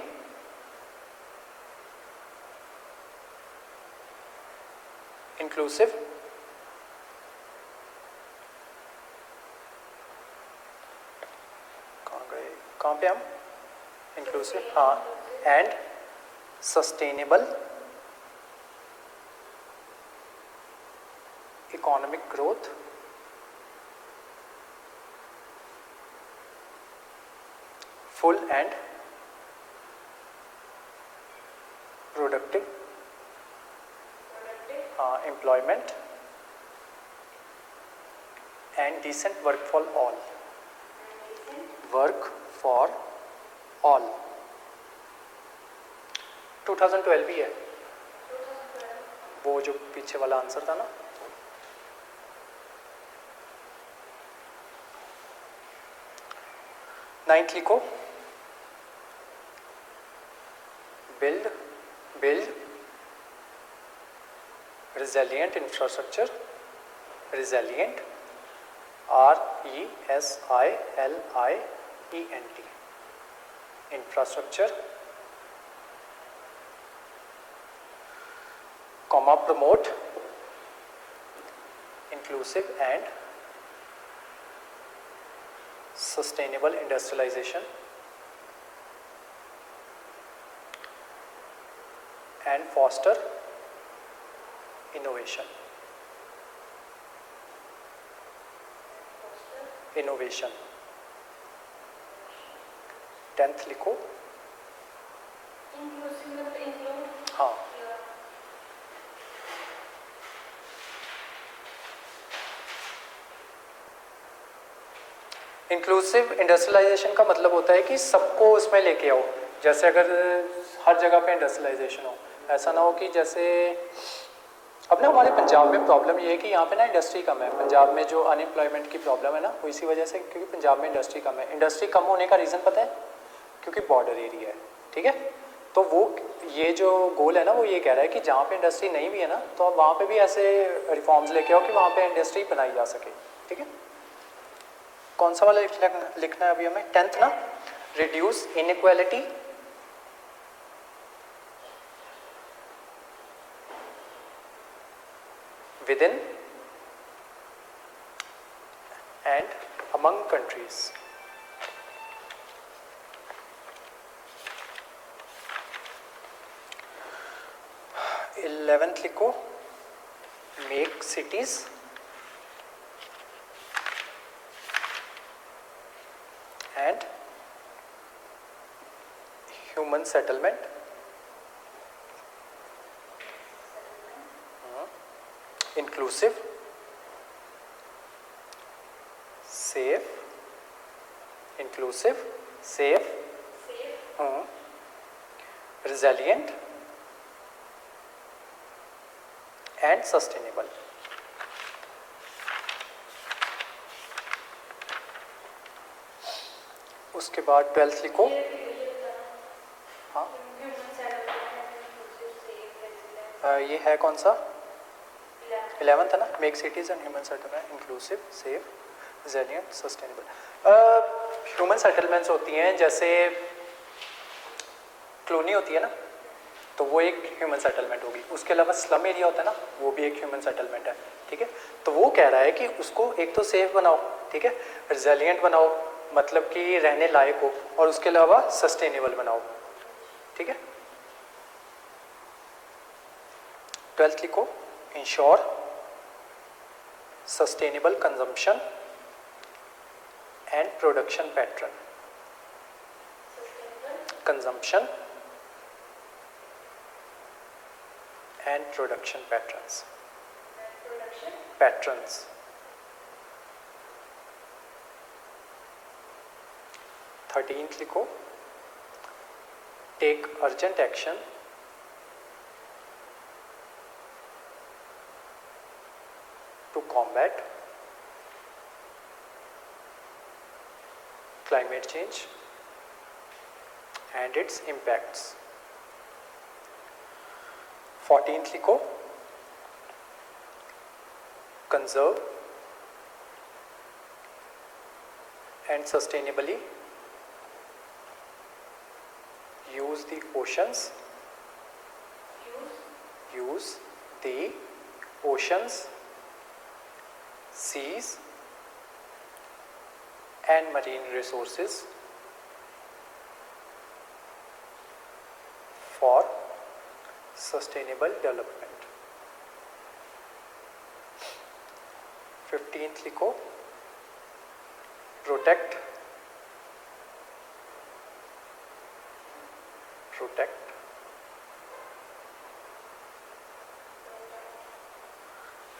इंक्लूसिव कहाँ पे हम, इंक्लूसिव, हाँ, and sustainable economic growth, full and productive employment and decent work for all, work for all. 2012 भी है, वो जो पीछे वाला आंसर था ना। नाइन्थ लिखो, build resilient infrastructure, resilient, RESILIENT, infrastructure, comma, promote inclusive and sustainable industrialization and foster innovation, innovation। 10th लिखो, हाँ, इंक्लूसिव इंडस्ट्रियलाइजेशन का मतलब होता है कि सबको उसमें लेके आओ। जैसे अगर हर जगह पे इंडस्ट्रियलाइजेशन हो, ऐसा ना हो कि जैसे अब ना हमारे पंजाब में प्रॉब्लम ये है कि यहाँ पे ना इंडस्ट्री कम है। पंजाब में जो अनएम्प्लॉयमेंट की प्रॉब्लम है ना, वो इसी वजह से, क्योंकि पंजाब में इंडस्ट्री कम है। इंडस्ट्री कम होने का रीज़न पता है, क्योंकि बॉर्डर एरिया है, ठीक है। तो वो ये जो गोल है ना, वो ये कह रहा है कि जहाँ पे इंडस्ट्री नहीं भी है ना, तो आप वहाँ पे भी ऐसे रिफॉर्म्स लेके आओ कि वहाँ पे इंडस्ट्री बनाई जा सके, ठीक है। कौन सा वाला लिखना है अभी हमें, 10th ना, reduce inequality within and among countries। Eleventh लिखो, make cities and human settlement inclusive, safe, inclusive, safe, resilient and sustainable। उसके बाद 12th लिखो, हाँ, ये है कौन सा, 11th है ना, make cities and human settlement inclusive, safe, resilient, sustainable. Human settlements होती हैं, जैसे कॉलोनी होती है ना, तो वो एक ह्यूमन सेटलमेंट होगी। उसके अलावा स्लम एरिया होता है ना, वो भी एक ह्यूमन सेटलमेंट है, ठीक है। तो वो कह रहा है कि उसको एक तो सेफ बनाओ, ठीक है, रिजिलिएंट बनाओ, मतलब कि रहने लायक हो, और उसके अलावा सस्टेनेबल बनाओ, ठीक है। 12th लिखो, ensure sustainable consumption and production pattern. Consumption and production patterns. 13th लिखो, take urgent action to combat climate change and its impacts. 14th लिखो, conserve and sustainably use the oceans, seas and marine resources for sustainable development. 15th लिखो, protect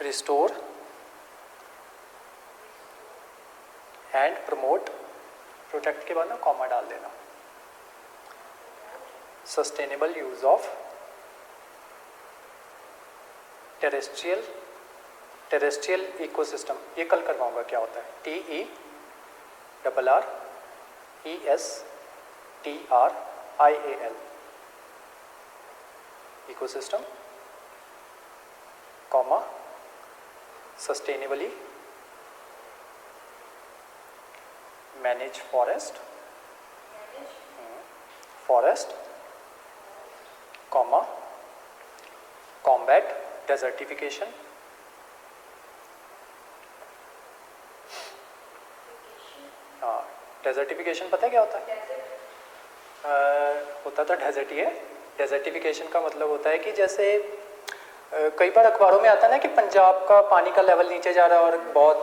restore and promote. Protect के बाद ना comma डाल देना. Sustainable use of terrestrial ecosystem. ये कल करवाऊंगा क्या होता है. TERRESTRIAL ecosystem comma sustainably manage forest comma combat desertification desertification पता है क्या होता है. होता था डेजर्ट ही है. डेजर्टिफिकेशन का मतलब होता है कि जैसे कई बार अखबारों में आता है ना कि पंजाब का पानी का लेवल नीचे जा रहा है और बहुत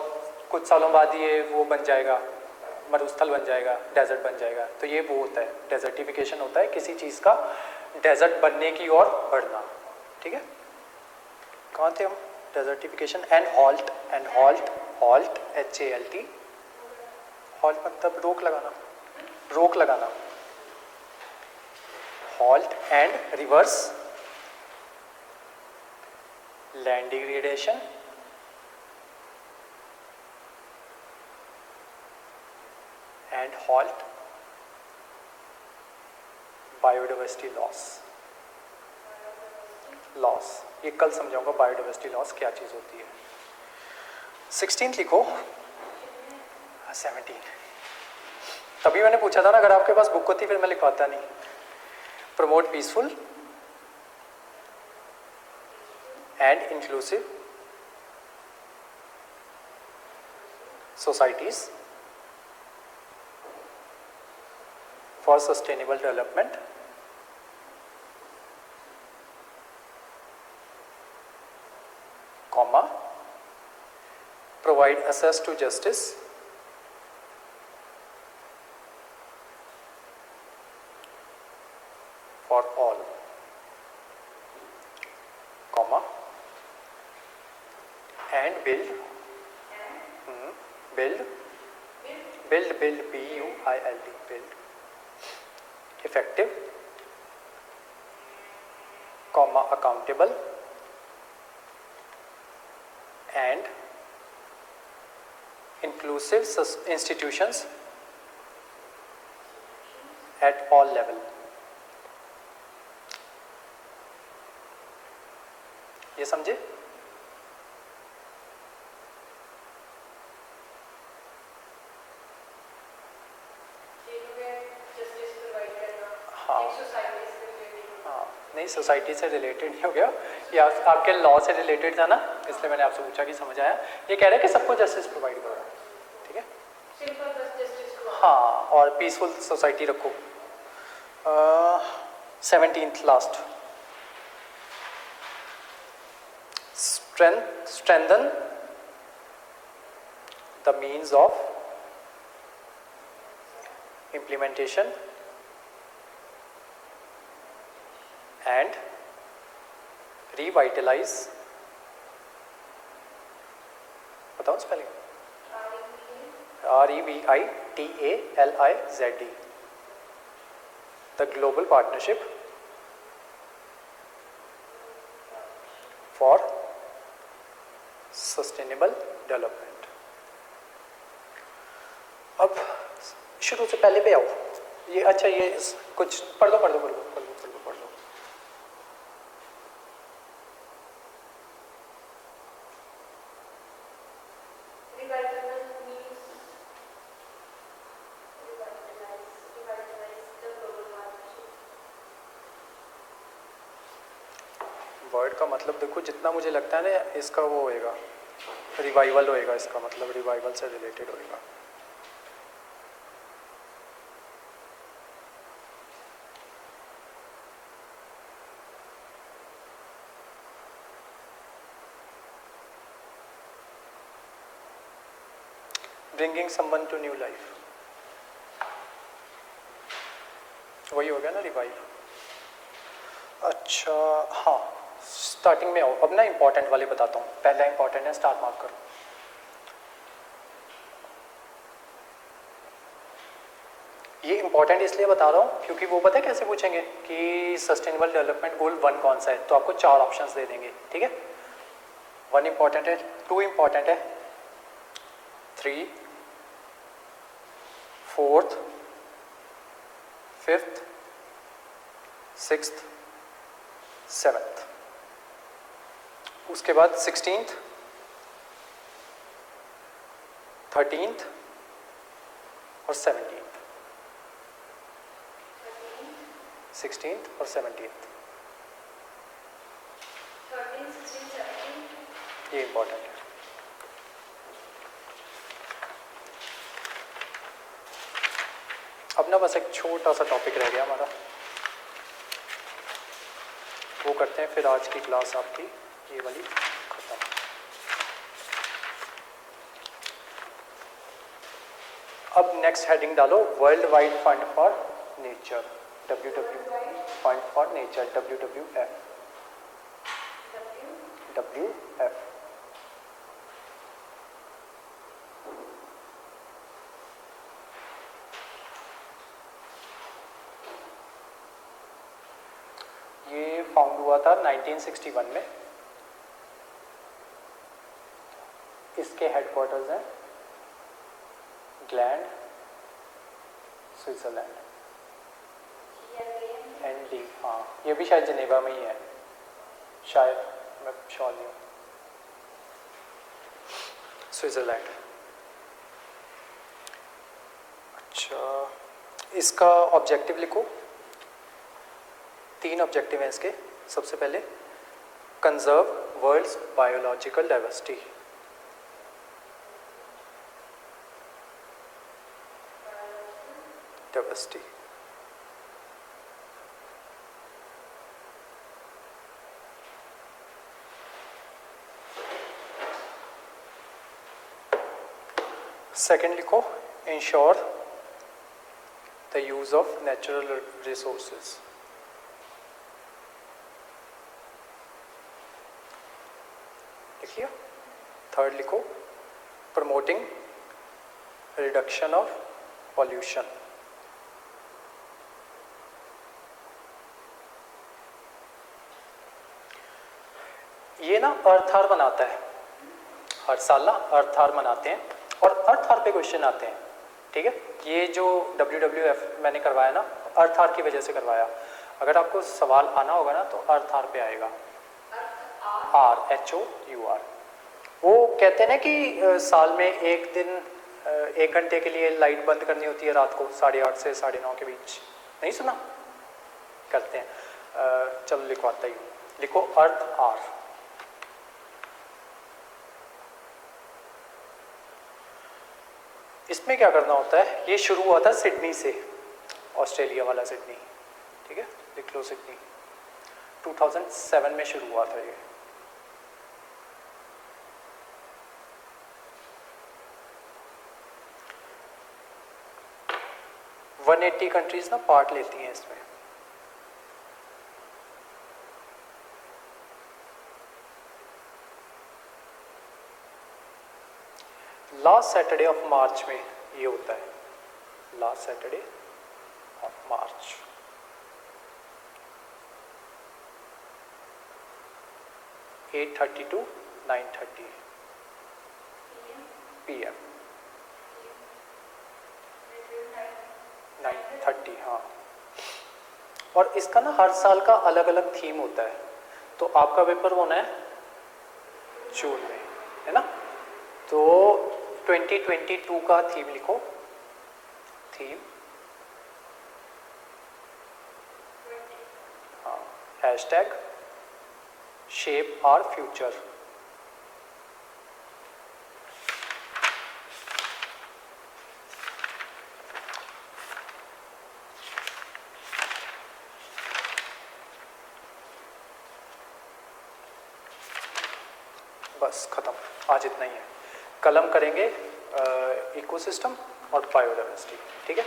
कुछ सालों बाद ये वो बन जाएगा, मरुस्थल बन जाएगा, डेजर्ट बन जाएगा. तो ये वो होता है, डेजर्टिफिकेशन होता है किसी चीज़ का डेजर्ट बनने की ओर बढ़ना. ठीक है, कहाँ थे हम. Desertification and halt HALT. Halt मतलब रोक लगाना. Halt and reverse land degradation and halt biodiversity loss. ये कल समझाऊंगा बायोडाइवर्सिटी लॉस क्या चीज़ होती है. 16th लिखो. 17. तभी मैंने पूछा था ना, अगर आपके पास बुक होती फिर मैं लिखवाता नहीं. Promote peaceful and inclusive societies for sustainable development, comma provide access to justice for all, comma and build build effective, comma accountable and inclusive institutions at all level. ये समझे. नहीं, सोसाइटी से रिलेटेड नहीं हो गया, ये आपके लॉ से रिलेटेड था ना, इसलिए मैंने आपसे पूछा कि समझ आया. ये कह रहे हैं कि सबको जस्टिस प्रोवाइड करो. ठीक है, हाँ, और पीसफुल सोसाइटी रखो. 17th last. strengthen the means of implementation and revitalize, बताओ spelling, REVITALIZD, the global partnership for sustainable development. अब शुरू से पहले पे आओ, ये अच्छा ये कुछ पढ़ लो। वर्ड का मतलब देखो, जितना मुझे लगता है ना इसका वो होएगा, रिवाइवल होएगा, इसका मतलब रिवाइवल से रिलेटेड होएगा। Bringing someone to new life, वही हो गया ना रिवाइव। अच्छा हाँ, स्टार्टिंग में आओ। अब ना इंपॉर्टेंट वाले बताता हूँ। पहला इंपॉर्टेंट है, स्टार मार्क करो। ये इंपॉर्टेंट इसलिए बता रहा हूँ क्योंकि वो पता है कैसे पूछेंगे कि सस्टेनेबल डेवलपमेंट गोल 1 कौन सा है, तो आपको 4 ऑप्शंस दे देंगे, ठीक है। 1 इंपॉर्टेंट है, 2 इंपॉर्टेंट है, 3, 4th, 5th, 6th, 7th, उसके बाद 16th, 13th और 17th, 16th और 17th, ये इंपॉर्टेंट है। अब ना बस एक छोटा सा टॉपिक रह गया हमारा, वो करते हैं, फिर आज की क्लास आपकी ये वाली खत्म। अब नेक्स्ट हेडिंग डालो, world wide fund for nature, fund for nature, WWF। ये फाउंड हुआ था 1961 में। इसके हेडक्वार्टर्स हैं ग्लैंड, स्विट्जरलैंड। ND, हाँ ये भी शायद जिनेवा में ही है, शायद, मैं श्योर नहीं हूँ। स्विट्जरलैंड। अच्छा, इसका ऑब्जेक्टिव लिखो। 3 ऑब्जेक्टिव हैं इसके। सबसे पहले, conserve world's biological diversity. Second लिखो, ensure the use of natural resources. लिख लिया। थर्ड लिखो, प्रमोटिंग रिडक्शन ऑफ पॉल्यूशन। ये ना अर्थ आवर बनाता है, हर साल ना अर्थ आवर मनाते हैं और अर्थ आवर पे क्वेश्चन आते हैं, ठीक है। ये जो WWF मैंने करवाया ना, अर्थ आवर की वजह से करवाया। अगर आपको सवाल आना होगा ना तो अर्थ आवर पे आएगा, RHOUR। वो कहते हैं ना कि साल में एक दिन 1 घंटे के लिए लाइट बंद करनी होती है रात को 8:30 से 9:30 के बीच, नहीं सुना? करते हैं। चलो लिखवाता ही, लिखो अर्थ आवर। इसमें क्या करना होता है, ये शुरू हुआ था सिडनी से, ऑस्ट्रेलिया वाला सिडनी, ठीक है, लिख लो सिडनी। 2007 में शुरू हुआ था ये। 180 कंट्रीज ना पार्ट लेती हैं इसमें। लास्ट सैटरडे ऑफ मार्च में ये होता है, last Saturday of March. At 30 to 9:30 PM, 9:30, हाँ। और इसका ना हर साल का अलग अलग थीम होता है। तो आपका पेपर होना है जून में, है ना? तो 2022 का थीम लिखो, थीम, हाँ, हैशटैग शेप आवर फ्यूचर। बस खत्म, आज इतना ही है। कलम करेंगे इकोसिस्टम और बायोडाइवर्सिटी, ठीक है?